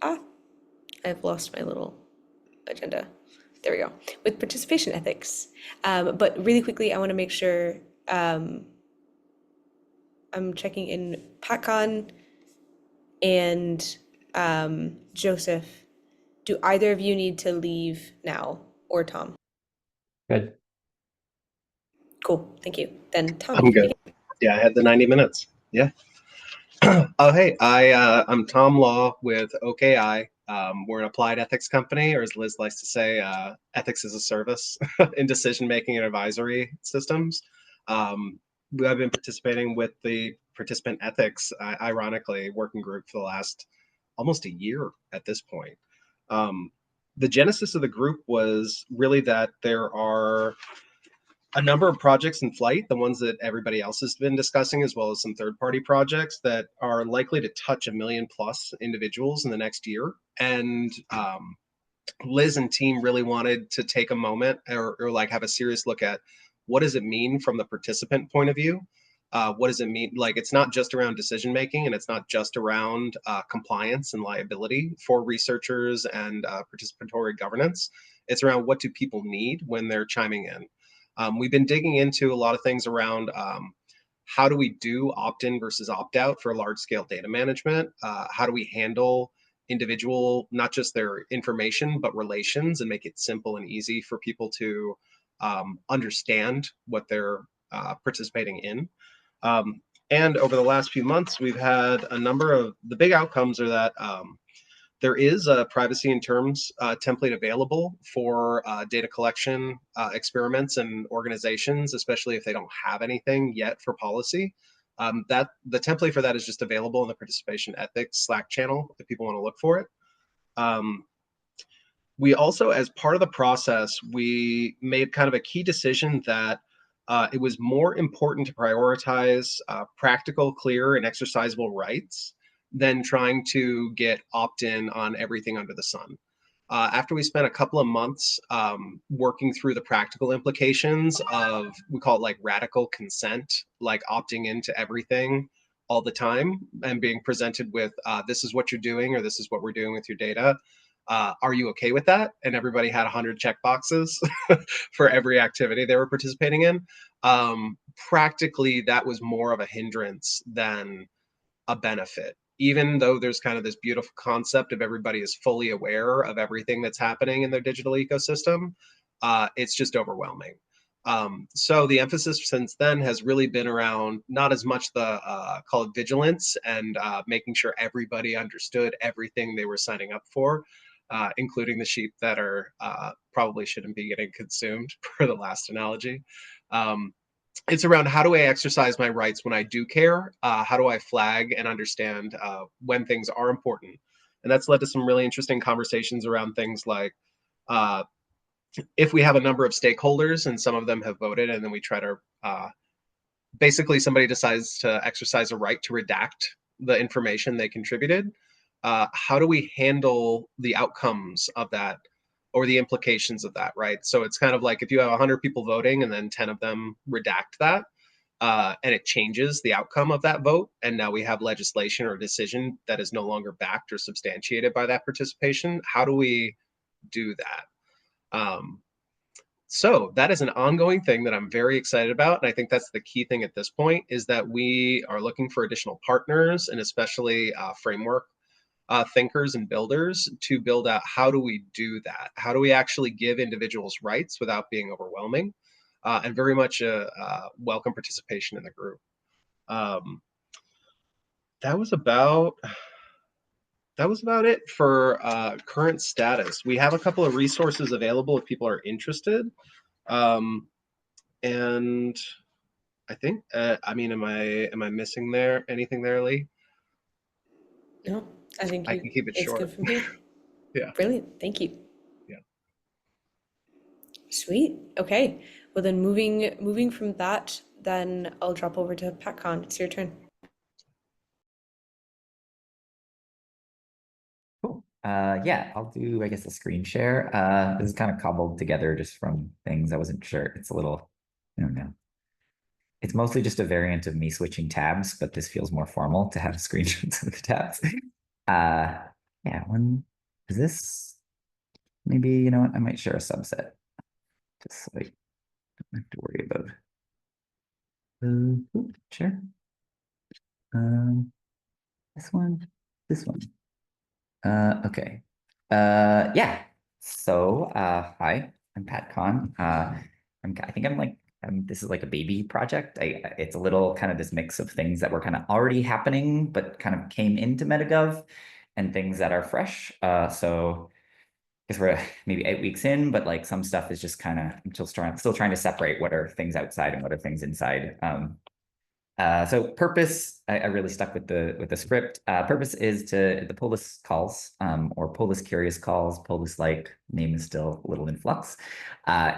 I've lost my little agenda. There we go, with participation ethics. But really quickly, I want to make sure I'm checking in PatCon and Joseph. Do either of you need to leave now, or Tom? Good. Cool, thank you. Then Tom, I'm you can good. begin. Yeah, I had the 90 minutes. Yeah. Oh, hey, I'm Tom Law with OKI. We're an applied ethics company, or as Liz likes to say, ethics as a service in decision-making and advisory systems. I've been participating with the participant ethics, ironically, working group for the last almost a year at this point. The genesis of the group was really that there are a number of projects in flight, the ones that everybody else has been discussing, as well as some third-party projects that are likely to touch 1 million plus individuals in the next year. And Liz and team really wanted to take a moment or like have a serious look at what does it mean from the participant point of view? What does it mean? Like, it's not just around decision making, and it's not just around compliance and liability for researchers and participatory governance. It's around what do people need when they're chiming in. We've been digging into a lot of things around how do we do opt-in versus opt-out for large-scale data management? How do we handle individual, not just their information, but relations, and make it simple and easy for people to understand what they're participating in? And over the last few months, we've had a number of, the big outcomes are that there is a privacy in terms template available for data collection experiments and organizations, especially if they don't have anything yet for policy. That the template for that is just available in the participation ethics Slack channel if people want to look for it. We also, as part of the process, we made kind of a key decision that it was more important to prioritize practical, clear, and exercisable rights than trying to get opt-in on everything under the sun. After we spent a couple of months working through the practical implications of, we call it like radical consent, like opting into everything all the time and being presented with, this is what you're doing, or this is what we're doing with your data. Are you okay with that? And everybody had 100 check boxes for every activity they were participating in. Practically, that was more of a hindrance than a benefit. Even though there's kind of this beautiful concept of everybody is fully aware of everything that's happening in their digital ecosystem, it's just overwhelming. So the emphasis since then has really been around not as much the call it vigilance and making sure everybody understood everything they were signing up for, including the sheep that are probably shouldn't be getting consumed, per the last analogy. It's around how do I exercise my rights when I do care? How do I flag and understand when things are important? And that's led to some really interesting conversations around things like if we have a number of stakeholders and some of them have voted, and then we try to basically somebody decides to exercise a right to redact the information they contributed. How do we handle the outcomes of that or the implications of that, right? So it's kind of like if you have 100 people voting and then 10 of them redact that, and it changes the outcome of that vote, and now we have legislation or decision that is no longer backed or substantiated by that participation, how do we do that? So that is an ongoing thing that I'm very excited about. And I think that's the key thing at this point, is that we are looking for additional partners and especially framework thinkers and builders to build out how do we do that? How do we actually give individuals rights without being overwhelming? And very much a welcome participation in the group. That was about it for current status. We have a couple of resources available if people are interested. And I think, I mean, am I missing anything there, Lee? No, I think I can keep it it's short. good from here. Yeah. Brilliant. Thank you. Yeah. Sweet. Okay. Well, then moving from that, then I'll drop over to PatCon. It's your turn. Yeah, I'll do, I guess, a screen share. This is kind of cobbled together just from things I wasn't sure. It's a little, I don't know. It's mostly just a variant of me switching tabs, but this feels more formal to have screenshots of the tabs. Yeah, is this, maybe, you know what, I might share a subset. Just so I don't have to worry about. Sure. This one. Okay. Yeah. So, hi, I'm Pat Kahn. I think I'm like, this is like a baby project. It's a little kind of this mix of things that were kind of already happening, but kind of came into Metagov, and things that are fresh. So I guess we're maybe 8 weeks in, but like some stuff is just kind of, I'm still trying to separate what are things outside and what are things inside. So purpose, I really stuck with the script. Purpose is to the Polis calls, or Polis curious calls. Polis like name is still a little in flux.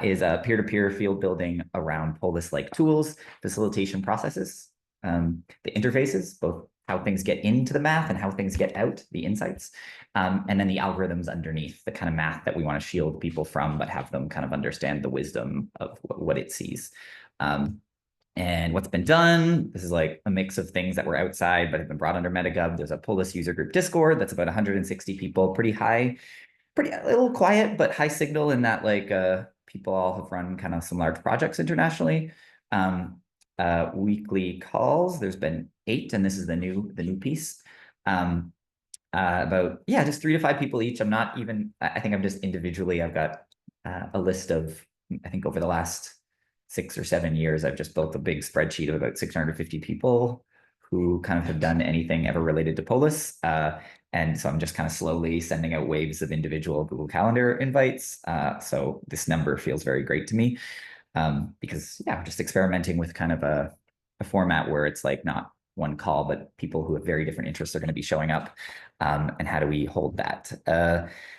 Is a peer-to-peer field building around Polis like tools, facilitation processes, the interfaces, both how things get into the math and how things get out, the insights, and then the algorithms underneath, the kind of math that we want to shield people from, but have them kind of understand the wisdom of what it sees. And what's been done, this is like a mix of things that were outside but have been brought under Metagov. There's a Polis user group Discord that's about 160 people, pretty high, a little quiet, but high signal in that like people all have run kind of some large projects internationally. Weekly calls, there's been 8, and this is the new piece. About, yeah, just 3 to 5 people each. I'm not even, I think I'm just individually, I've got a list of, I think over the last 6 or 7 years, I've just built a big spreadsheet of about 650 people who kind of have done anything ever related to Polis. And so I'm just kind of slowly sending out waves of individual Google Calendar invites. So this number feels very great to me, because yeah, I'm just experimenting with kind of a format where it's like not one call, but people who have very different interests are going to be showing up. And how do we hold that?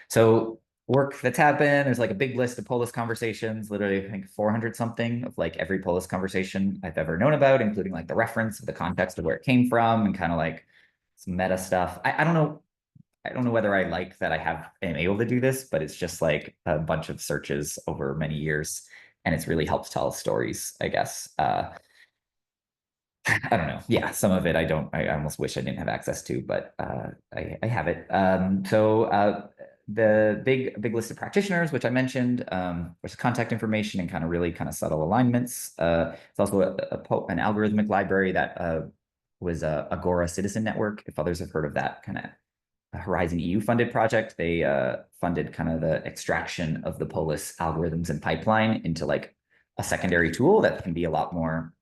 So work that's happened, there's like a big list of Polis conversations, literally I think 400 something of like every Polis conversation I've ever known about, including like the reference, the context of where it came from, and kind of like some meta stuff. I don't know whether I like that am able to do this, but it's just like a bunch of searches over many years, and it's really helped tell stories, I guess. I don't know. Yeah, some of it I almost wish I didn't have access to, but I have it. The big list of practitioners, which I mentioned, there's contact information and kind of really kind of subtle alignments. It's also an algorithmic library that was a Agora Citizen Network, if others have heard of that kind of Horizon EU funded project. They funded kind of the extraction of the Polis algorithms and pipeline into like a secondary tool that can be a lot more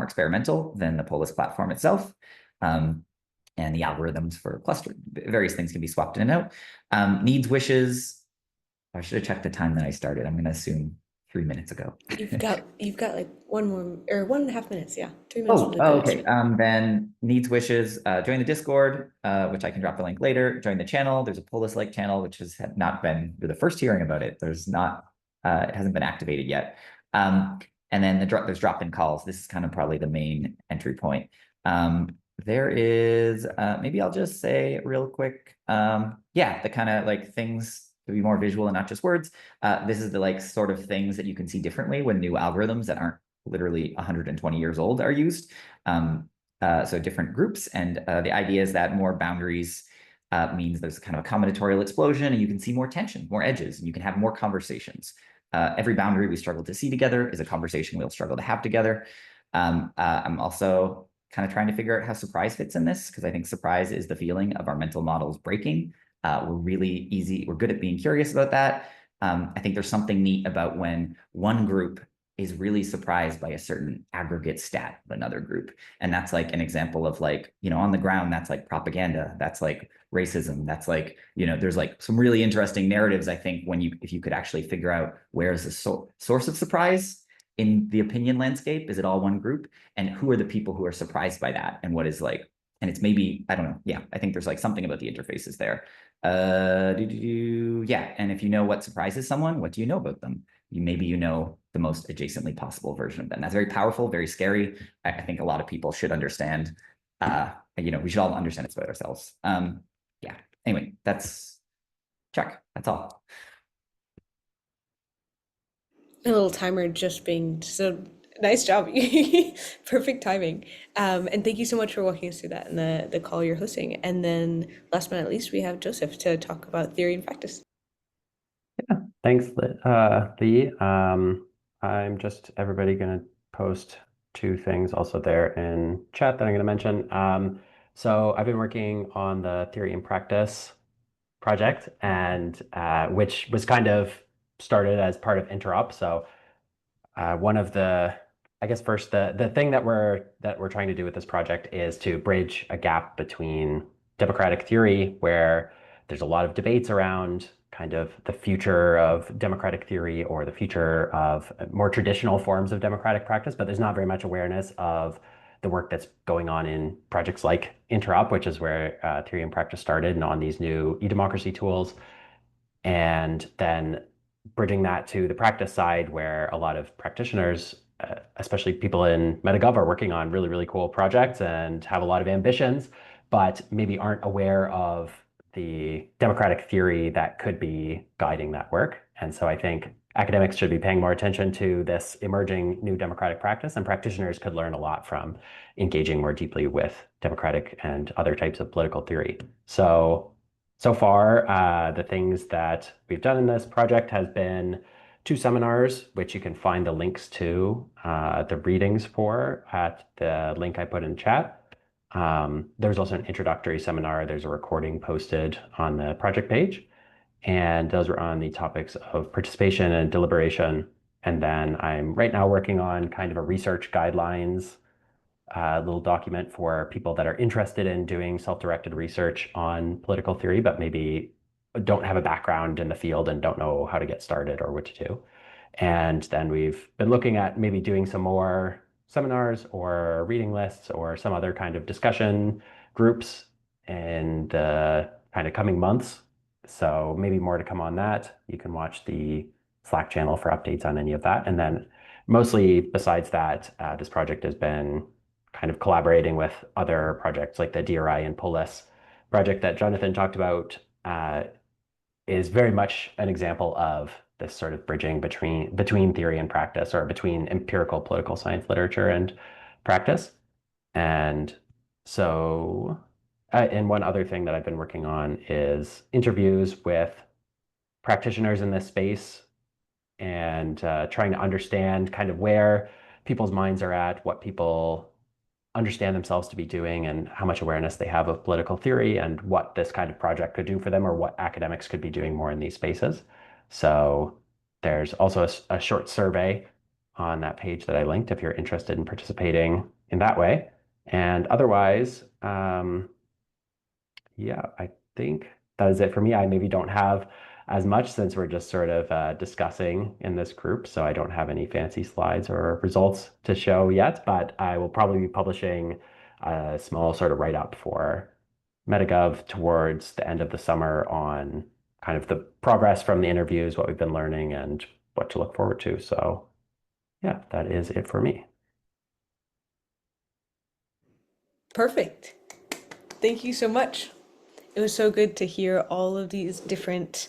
experimental than the Polis platform itself. And the algorithms for clustering, various things can be swapped in and out. Needs, wishes, I should have checked the time that I started. I'm going to assume 3 minutes ago. You've got like 1 more, or 1.5 minutes. Yeah, 3 minutes. Okay. Then needs, wishes, join the Discord, which I can drop the link later. Join the channel. There's a Polis like channel, which has not been, you're the first hearing about it. There's not, it hasn't been activated yet. And then there's drop-in calls. This is kind of probably the main entry point. There is, maybe I'll just say real quick, yeah, the kind of like things to be more visual and not just words. This is the like sort of things that you can see differently when new algorithms that aren't literally 120 years old are used. So different groups, and the idea is that more boundaries means there's kind of a combinatorial explosion, and you can see more tension, more edges, and you can have more conversations. Every boundary we struggle to see together is a conversation we'll struggle to have together. I'm also kind of trying to figure out how surprise fits in this, because I think surprise is the feeling of our mental models breaking. We're good at being curious about that. I think there's something neat about when one group is really surprised by a certain aggregate stat of another group. And that's like an example of like, on the ground, that's like propaganda, that's like racism, that's like, there's like some really interesting narratives, I think, if you could actually figure out where's the source of surprise in the opinion landscape. Is it all one group? And who are the people who are surprised by that? And what is like, and it's maybe, I don't know. Yeah, I think there's like something about the interfaces there. Yeah, and if you know what surprises someone, what do you know about them? Maybe you know the most adjacently possible version of them. That's very powerful, very scary. I think a lot of people should understand, we should all understand it's about ourselves. Yeah, anyway, that's check. That's all. A little timer just being so nice job. Perfect timing. And thank you so much for walking us through that and the call you're hosting. And then last but not least, we have Joseph to talk about theory and practice. Thanks, Lee. I'm just everybody going to post two things also there in chat that I'm going to mention. So I've been working on the theory and practice project, and which was kind of started as part of Interop. So one of the, I guess first the thing that we're trying to do with this project is to bridge a gap between democratic theory, where there's a lot of debates around kind of the future of democratic theory or the future of more traditional forms of democratic practice, but there's not very much awareness of the work that's going on in projects like Interop, which is where theory and practice started, and on these new e-democracy tools. And then bridging that to the practice side, where a lot of practitioners, especially people in Metagov, are working on really, really cool projects and have a lot of ambitions, but maybe aren't aware of the democratic theory that could be guiding that work. And so I think academics should be paying more attention to this emerging new democratic practice, and practitioners could learn a lot from engaging more deeply with democratic and other types of political theory. So far, the things that we've done in this project has been 2 seminars, which you can find the links to the readings for at the link I put in chat. There's also an introductory seminar. There's a recording posted on the project page, and those were on the topics of participation and deliberation. And then I'm right now working on kind of a research guidelines little document for people that are interested in doing self-directed research on political theory, but maybe don't have a background in the field and don't know how to get started or what to do. And then we've been looking at maybe doing some more seminars or reading lists or some other kind of discussion groups in the kind of coming months. So maybe more to come on that. You can watch the Slack channel for updates on any of that. And then mostly besides that, this project has been kind of collaborating with other projects like the DRI and Polis project that Jonathan talked about, is very much an example of this sort of bridging between theory and practice, or between empirical political science literature and practice. And so, and one other thing that I've been working on is interviews with practitioners in this space, and trying to understand kind of where people's minds are at, what people understand themselves to be doing, and how much awareness they have of political theory, and what this kind of project could do for them, or what academics could be doing more in these spaces. So there's also a short survey on that page that I linked if you're interested in participating in that way. And otherwise, yeah, I think that is it for me. I maybe don't have as much, since we're just sort of discussing in this group, so I don't have any fancy slides or results to show yet, but I will probably be publishing a small sort of write-up for Metagov towards the end of the summer on kind of the progress from the interviews, what we've been learning, and what to look forward to. So yeah, that is it for me. Perfect. Thank you so much. It was so good to hear all of these different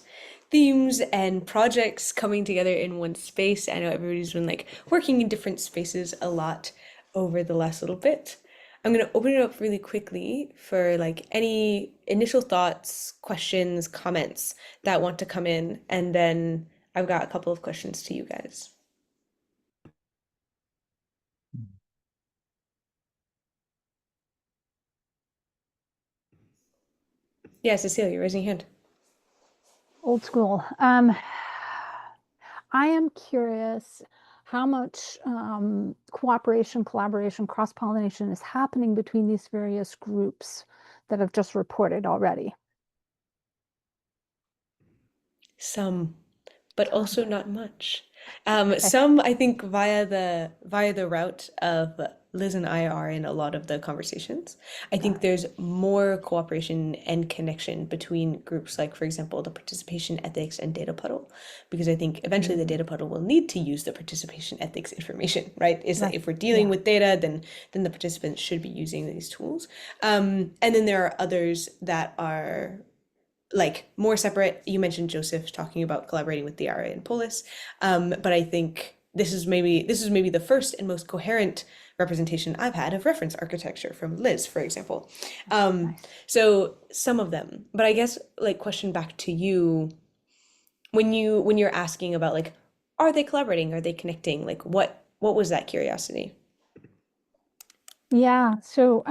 themes and projects coming together in one space. I know everybody's been like working in different spaces a lot over the last little bit. I'm going to open it up really quickly for like any initial thoughts, questions, comments that want to come in, and then I've got a couple of questions to you guys. Yeah, Cecilia, you're raising your hand. Old school. I am curious how much cooperation, collaboration, cross-pollination is happening between these various groups that have just reported already. Some, but also not much. Some, I think, via the route of Liz and I are in a lot of the conversations. I think there's more cooperation and connection between groups like, for example, the participation ethics and data puddle, because I think eventually the data puddle will need to use the participation ethics information, right? Is that if we're dealing with data, then the participants should be using these tools. And then there are others that are like more separate. You mentioned Joseph talking about collaborating with the RA and Polis, but I think this is maybe the first and most coherent representation I've had of reference architecture from Liz, for example. Nice. So some of them, but I guess like question back to you, when you're asking about like, are they collaborating? Are they connecting? Like what was that curiosity? Yeah, so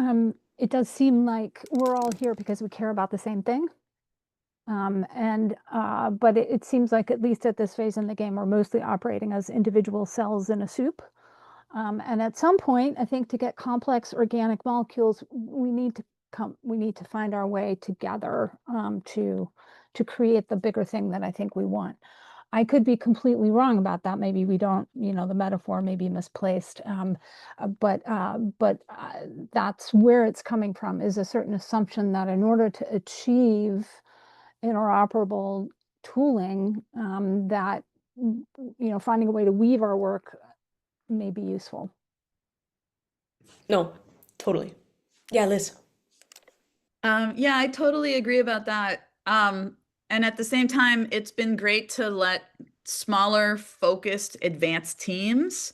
it does seem like we're all here because we care about the same thing. But it seems like at least at this phase in the game, we're mostly operating as individual cells in a soup. And at some point, I think to get complex organic molecules, we need to find our way together to create the bigger thing that I think we want. I could be completely wrong about that. Maybe we don't, the metaphor may be misplaced. But that's where it's coming from, is a certain assumption that in order to achieve interoperable tooling, that finding a way to weave our work may be useful. No, totally. Yeah, Liz. Yeah, I totally agree about that. And at the same time, it's been great to let smaller, focused, advanced teams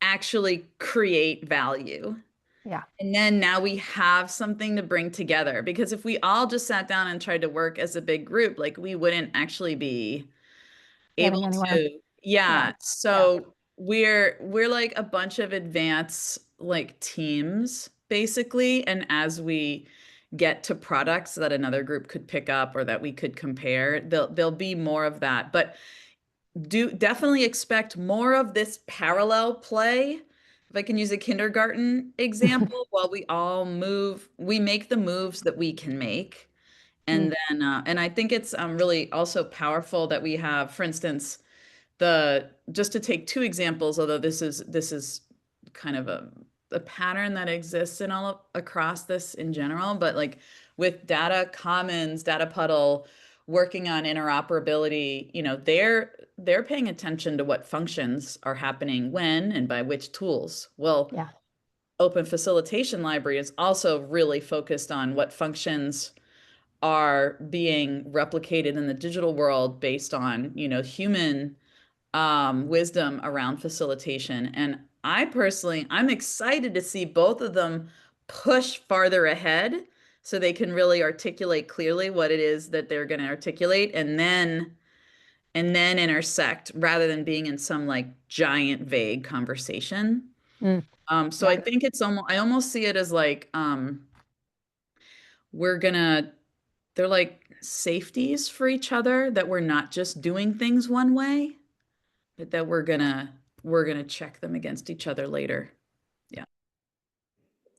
actually create value. Yeah. And then now we have something to bring together, because if we all just sat down and tried to work as a big group, like we wouldn't actually be able Getting anywhere. to. Yeah. Right. So we're like a bunch of advanced like teams basically, and as we get to products that another group could pick up or that we could compare, there'll be more of that. But do definitely expect more of this parallel play. If I can use a kindergarten example, while we make the moves that we can make. And then, and I think it's really also powerful that we have, for instance, just to take two examples, although this is kind of a pattern that exists in across this in general, but like with Data Commons, Data Puddle working on interoperability, they're paying attention to what functions are happening when and by which tools. Well, Yeah. Open Facilitation Library is also really focused on what functions are being replicated in the digital world based on, human wisdom around facilitation. And I'm excited to see both of them push farther ahead so they can really articulate clearly what it is that they're going to articulate, and then intersect rather than being in some like giant vague conversation. So I think I almost see it as like, we're gonna they're like safeties for each other, that we're not just doing things one way, but that we're gonna check them against each other later. Yeah.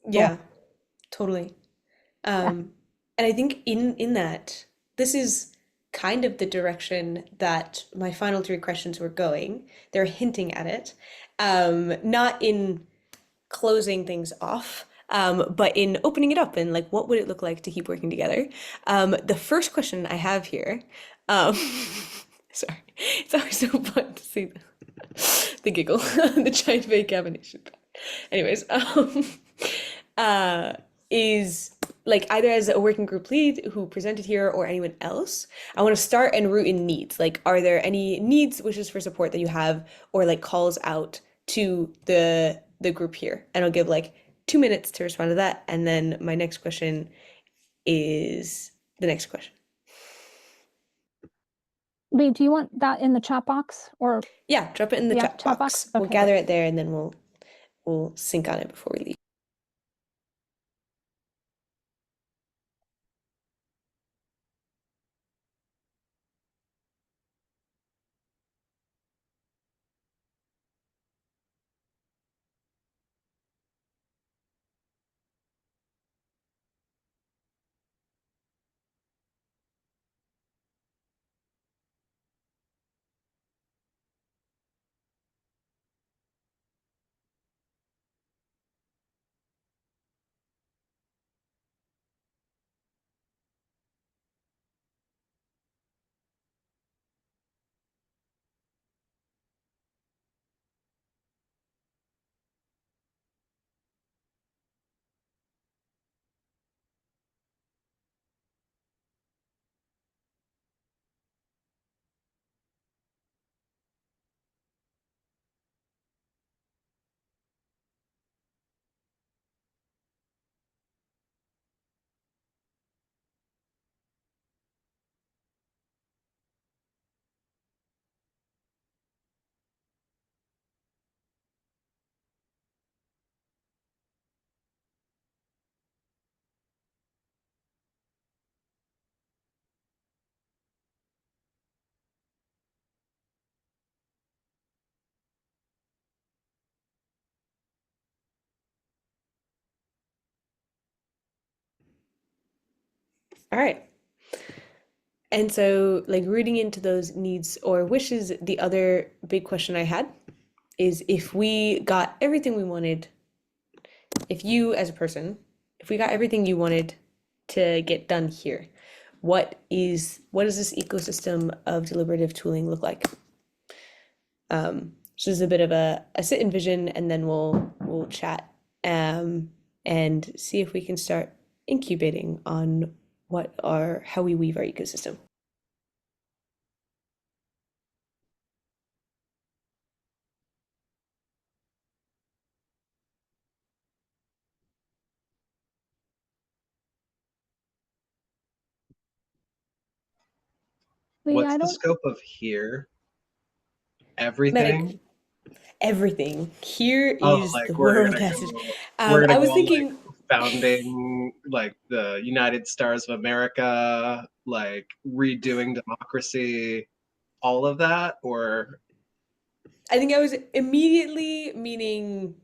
Yeah, totally. Yeah. And I think in that, this is kind of the direction that my final three questions were going. They're hinting at it, not in closing things off, but in opening it up and like, what would it look like to keep working together? The first question I have here, sorry, it's always so fun to see the giggle, the giant fake caffeination. Anyways, is like either as a working group lead who presented here or anyone else, I want to start and root in needs. Like, are there any needs, wishes for support that you have, or like calls out to the group here? And I'll give like 2 minutes to respond to that. And then my next question is the next question. Lee, do you want that in the chat box or? Yeah, drop it in the chat box. We'll Okay, gather it there and then we'll sync on it before we leave. All right. And so, like, rooting into those needs or wishes, the other big question I had is if we got everything we wanted, if you as a person, if we got everything you wanted to get done here, what does this ecosystem of deliberative tooling look like? So this is a bit of a sit and vision, and then we'll chat and see if we can start incubating on how we weave our ecosystem. Lee, What's I the don't. scope of here? Everything? Everything. Here Oh, is like the world message. we're gonna I was go like thinking, founding like the United Stars of America, like redoing democracy, all of that, or I think I was immediately meaning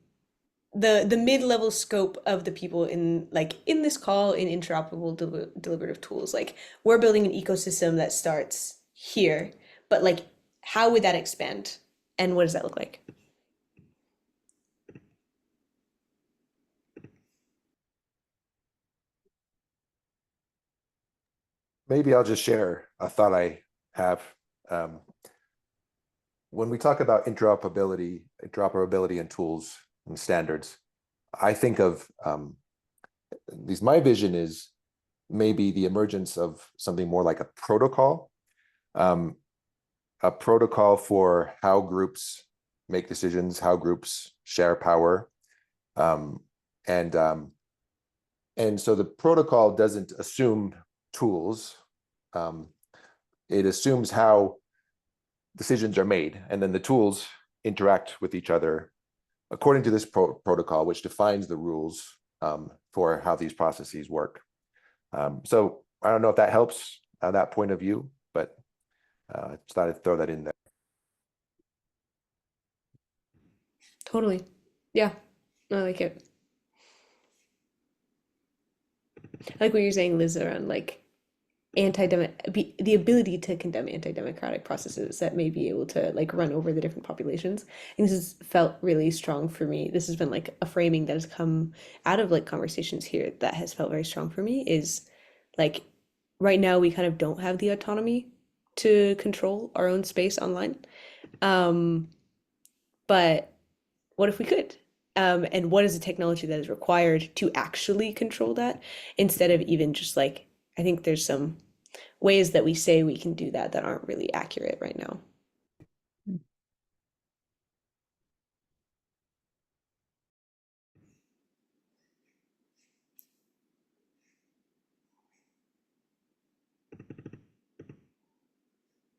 the mid-level scope of the people in this call in interoperable deliberative tools. Like we're building an ecosystem that starts here, but like how would that expand and what does that look like? Maybe I'll just share a thought I have. Um, when we talk about interoperability and tools and standards, I think of my vision is maybe the emergence of something more like um, a protocol for how groups make decisions, how groups share power, um, and so the protocol doesn't assume tools. It assumes how decisions are made, and then the tools interact with each other according to this protocol, which defines the rules for how these processes work. So I don't know if that helps that point of view, but I just thought I'd throw that in there. Totally. Yeah, I like it. I like what you're saying, Liz, around like the ability to condemn anti-democratic processes that may be able to like run over the different populations. And this has felt really strong for me. This has been like a framing that has come out of like conversations here that has felt very strong for me is like right now we kind of don't have the autonomy to control our own space online. But what if we could? And what is the technology that is required to actually control that instead of even just like, I think there's some ways that we say we can do that that aren't really accurate right now.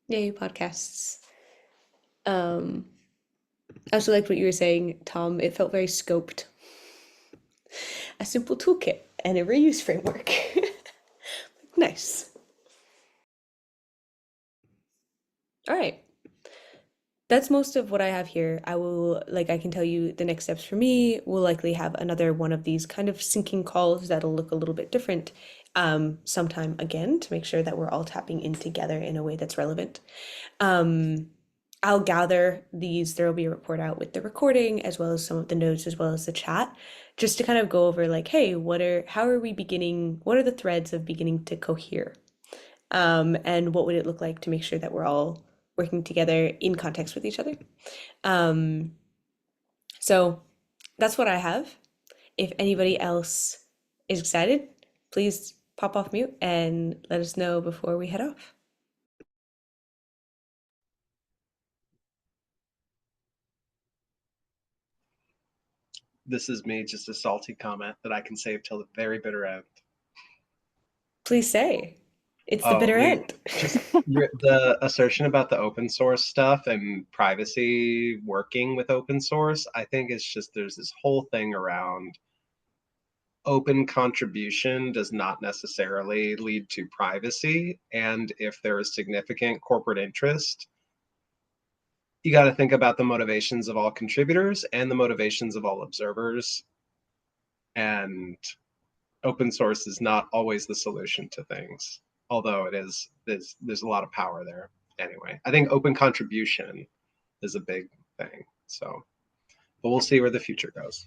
Yay, podcasts. I also liked what you were saying, Tom. It felt very scoped. A simple toolkit and a reuse framework. Nice. All right. That's most of what I have here. I can tell you the next steps for me. We'll likely have another one of these kind of syncing calls that'll look a little bit different sometime again to make sure that we're all tapping in together in a way that's relevant. I'll gather these. There will be a report out with the recording as well as some of the notes as well as the chat, just to kind of go over like, hey, what are the threads of beginning to cohere? And what would it look like to make sure that we're all working together in context with each other? So that's what I have. If anybody else is excited, please pop off mute and let us know before we head off. this is me, just a salty comment that I can save till the very bitter end. Please say. It's the bitter end. Just the assertion about the open source stuff and privacy working with open source, I think it's just there's this whole thing around open contribution does not necessarily lead to privacy. And if there is significant corporate interest, you got to think about the motivations of all contributors and the motivations of all observers. And open source is not always the solution to things, although it is, there's a lot of power there. Anyway, I think open contribution is a big thing. So, but we'll see where the future goes.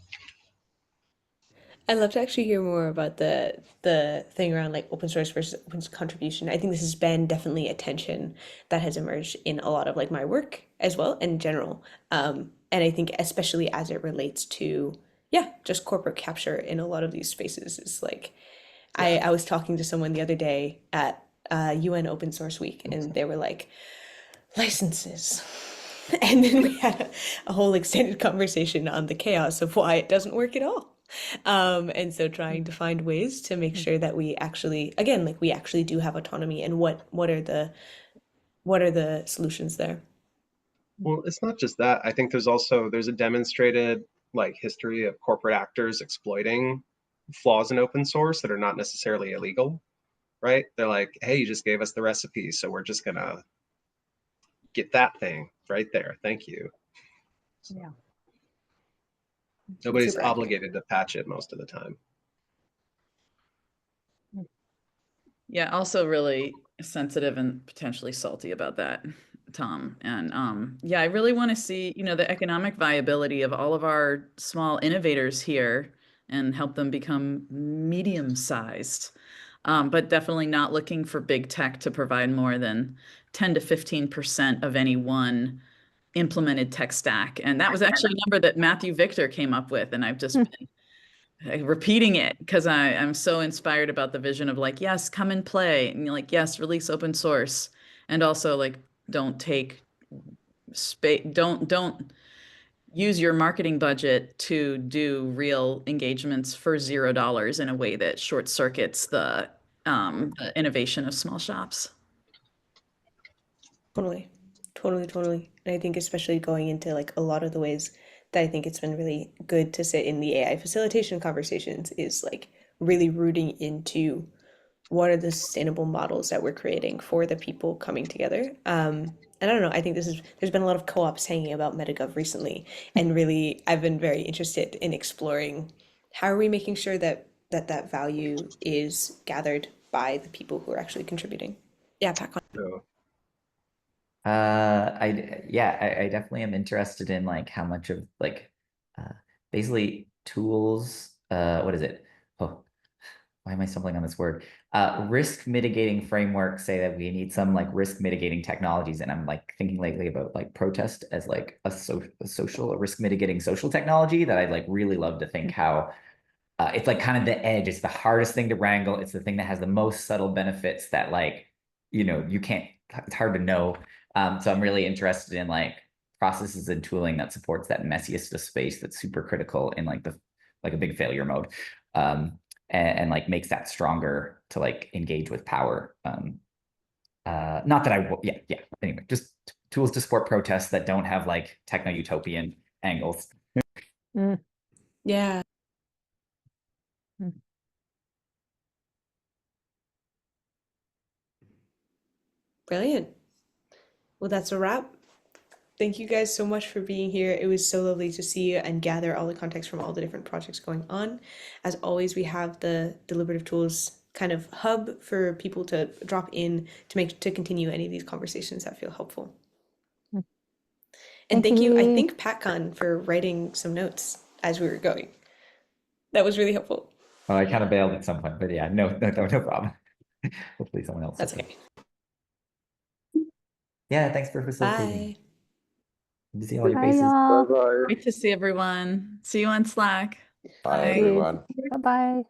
I'd love to actually hear more about the thing around like open source versus open contribution. I think this has been definitely a tension that has emerged in a lot of like my work as well in general. And I think especially as it relates to, yeah, just corporate capture in a lot of these spaces is like, I was talking to someone the other day at UN Open Source Week, and they were like, licenses. And then we had a whole extended conversation on the chaos of why it doesn't work at all. And so trying to find ways to make sure that we actually, again, like we actually do have autonomy, and what are the solutions there? Well, it's not just that. I think there's a demonstrated like history of corporate actors exploiting flaws in open source that are not necessarily illegal, right? They're like, hey, you just gave us the recipe, so we're just gonna get that thing right there. Thank you. So, Yeah. nobody's Super obligated to patch it most of the time. Yeah, also really sensitive and potentially salty about that, Tom. And yeah, I really want to see, the economic viability of all of our small innovators here and help them become medium-sized. But definitely not looking for big tech to provide more than 10 to 15% of any one implemented tech stack. And that was actually a number that Matthew Victor came up with, and I've just been repeating it because I'm so inspired about the vision of like, yes, come and play, and like, yes, release open source, and also like, don't take space, don't use your marketing budget to do real engagements for $0 in a way that short circuits the innovation of small shops. Totally. And I think especially going into like a lot of the ways that I think it's been really good to sit in the AI facilitation conversations is like really rooting into what are the sustainable models that we're creating for the people coming together. And I don't know, I think there's been a lot of co-ops hanging about Metagov recently, and really I've been very interested in exploring how are we making sure that that value is gathered by the people who are actually contributing. Yeah, Pat. So, I definitely am interested in like how much of like basically tools, what is it? Oh, why am I stumbling on this word? Risk mitigating frameworks say that we need some like risk mitigating technologies, and I'm like thinking lately about like protest as like a risk mitigating social technology that I'd like really love to think how it's like kind of the edge. It's the hardest thing to wrangle. It's the thing that has the most subtle benefits that like, you can't, it's hard to know. So I'm really interested in like processes and tooling that supports that messiest of space that's super critical in like a big failure mode. And like makes that stronger to like engage with power. Not that anyway, just tools to support protests that don't have like techno-utopian angles. Yeah. Brilliant. Well, that's a wrap. Thank you guys so much for being here. It was so lovely to see you and gather all the context from all the different projects going on. As always, we have the deliberative tools kind of hub for people to drop in to continue any of these conversations that feel helpful. And thank you, I think, PatCon, for writing some notes as we were going. That was really helpful. Well, I kind of bailed at some point, but yeah, no problem. Hopefully someone else. That's okay. Yeah, thanks for facilitating. Bye. Good to see all your Bye, faces. y'all. bye-bye. Great to see everyone. See you on Slack. Bye, Bye. everyone. Bye-bye.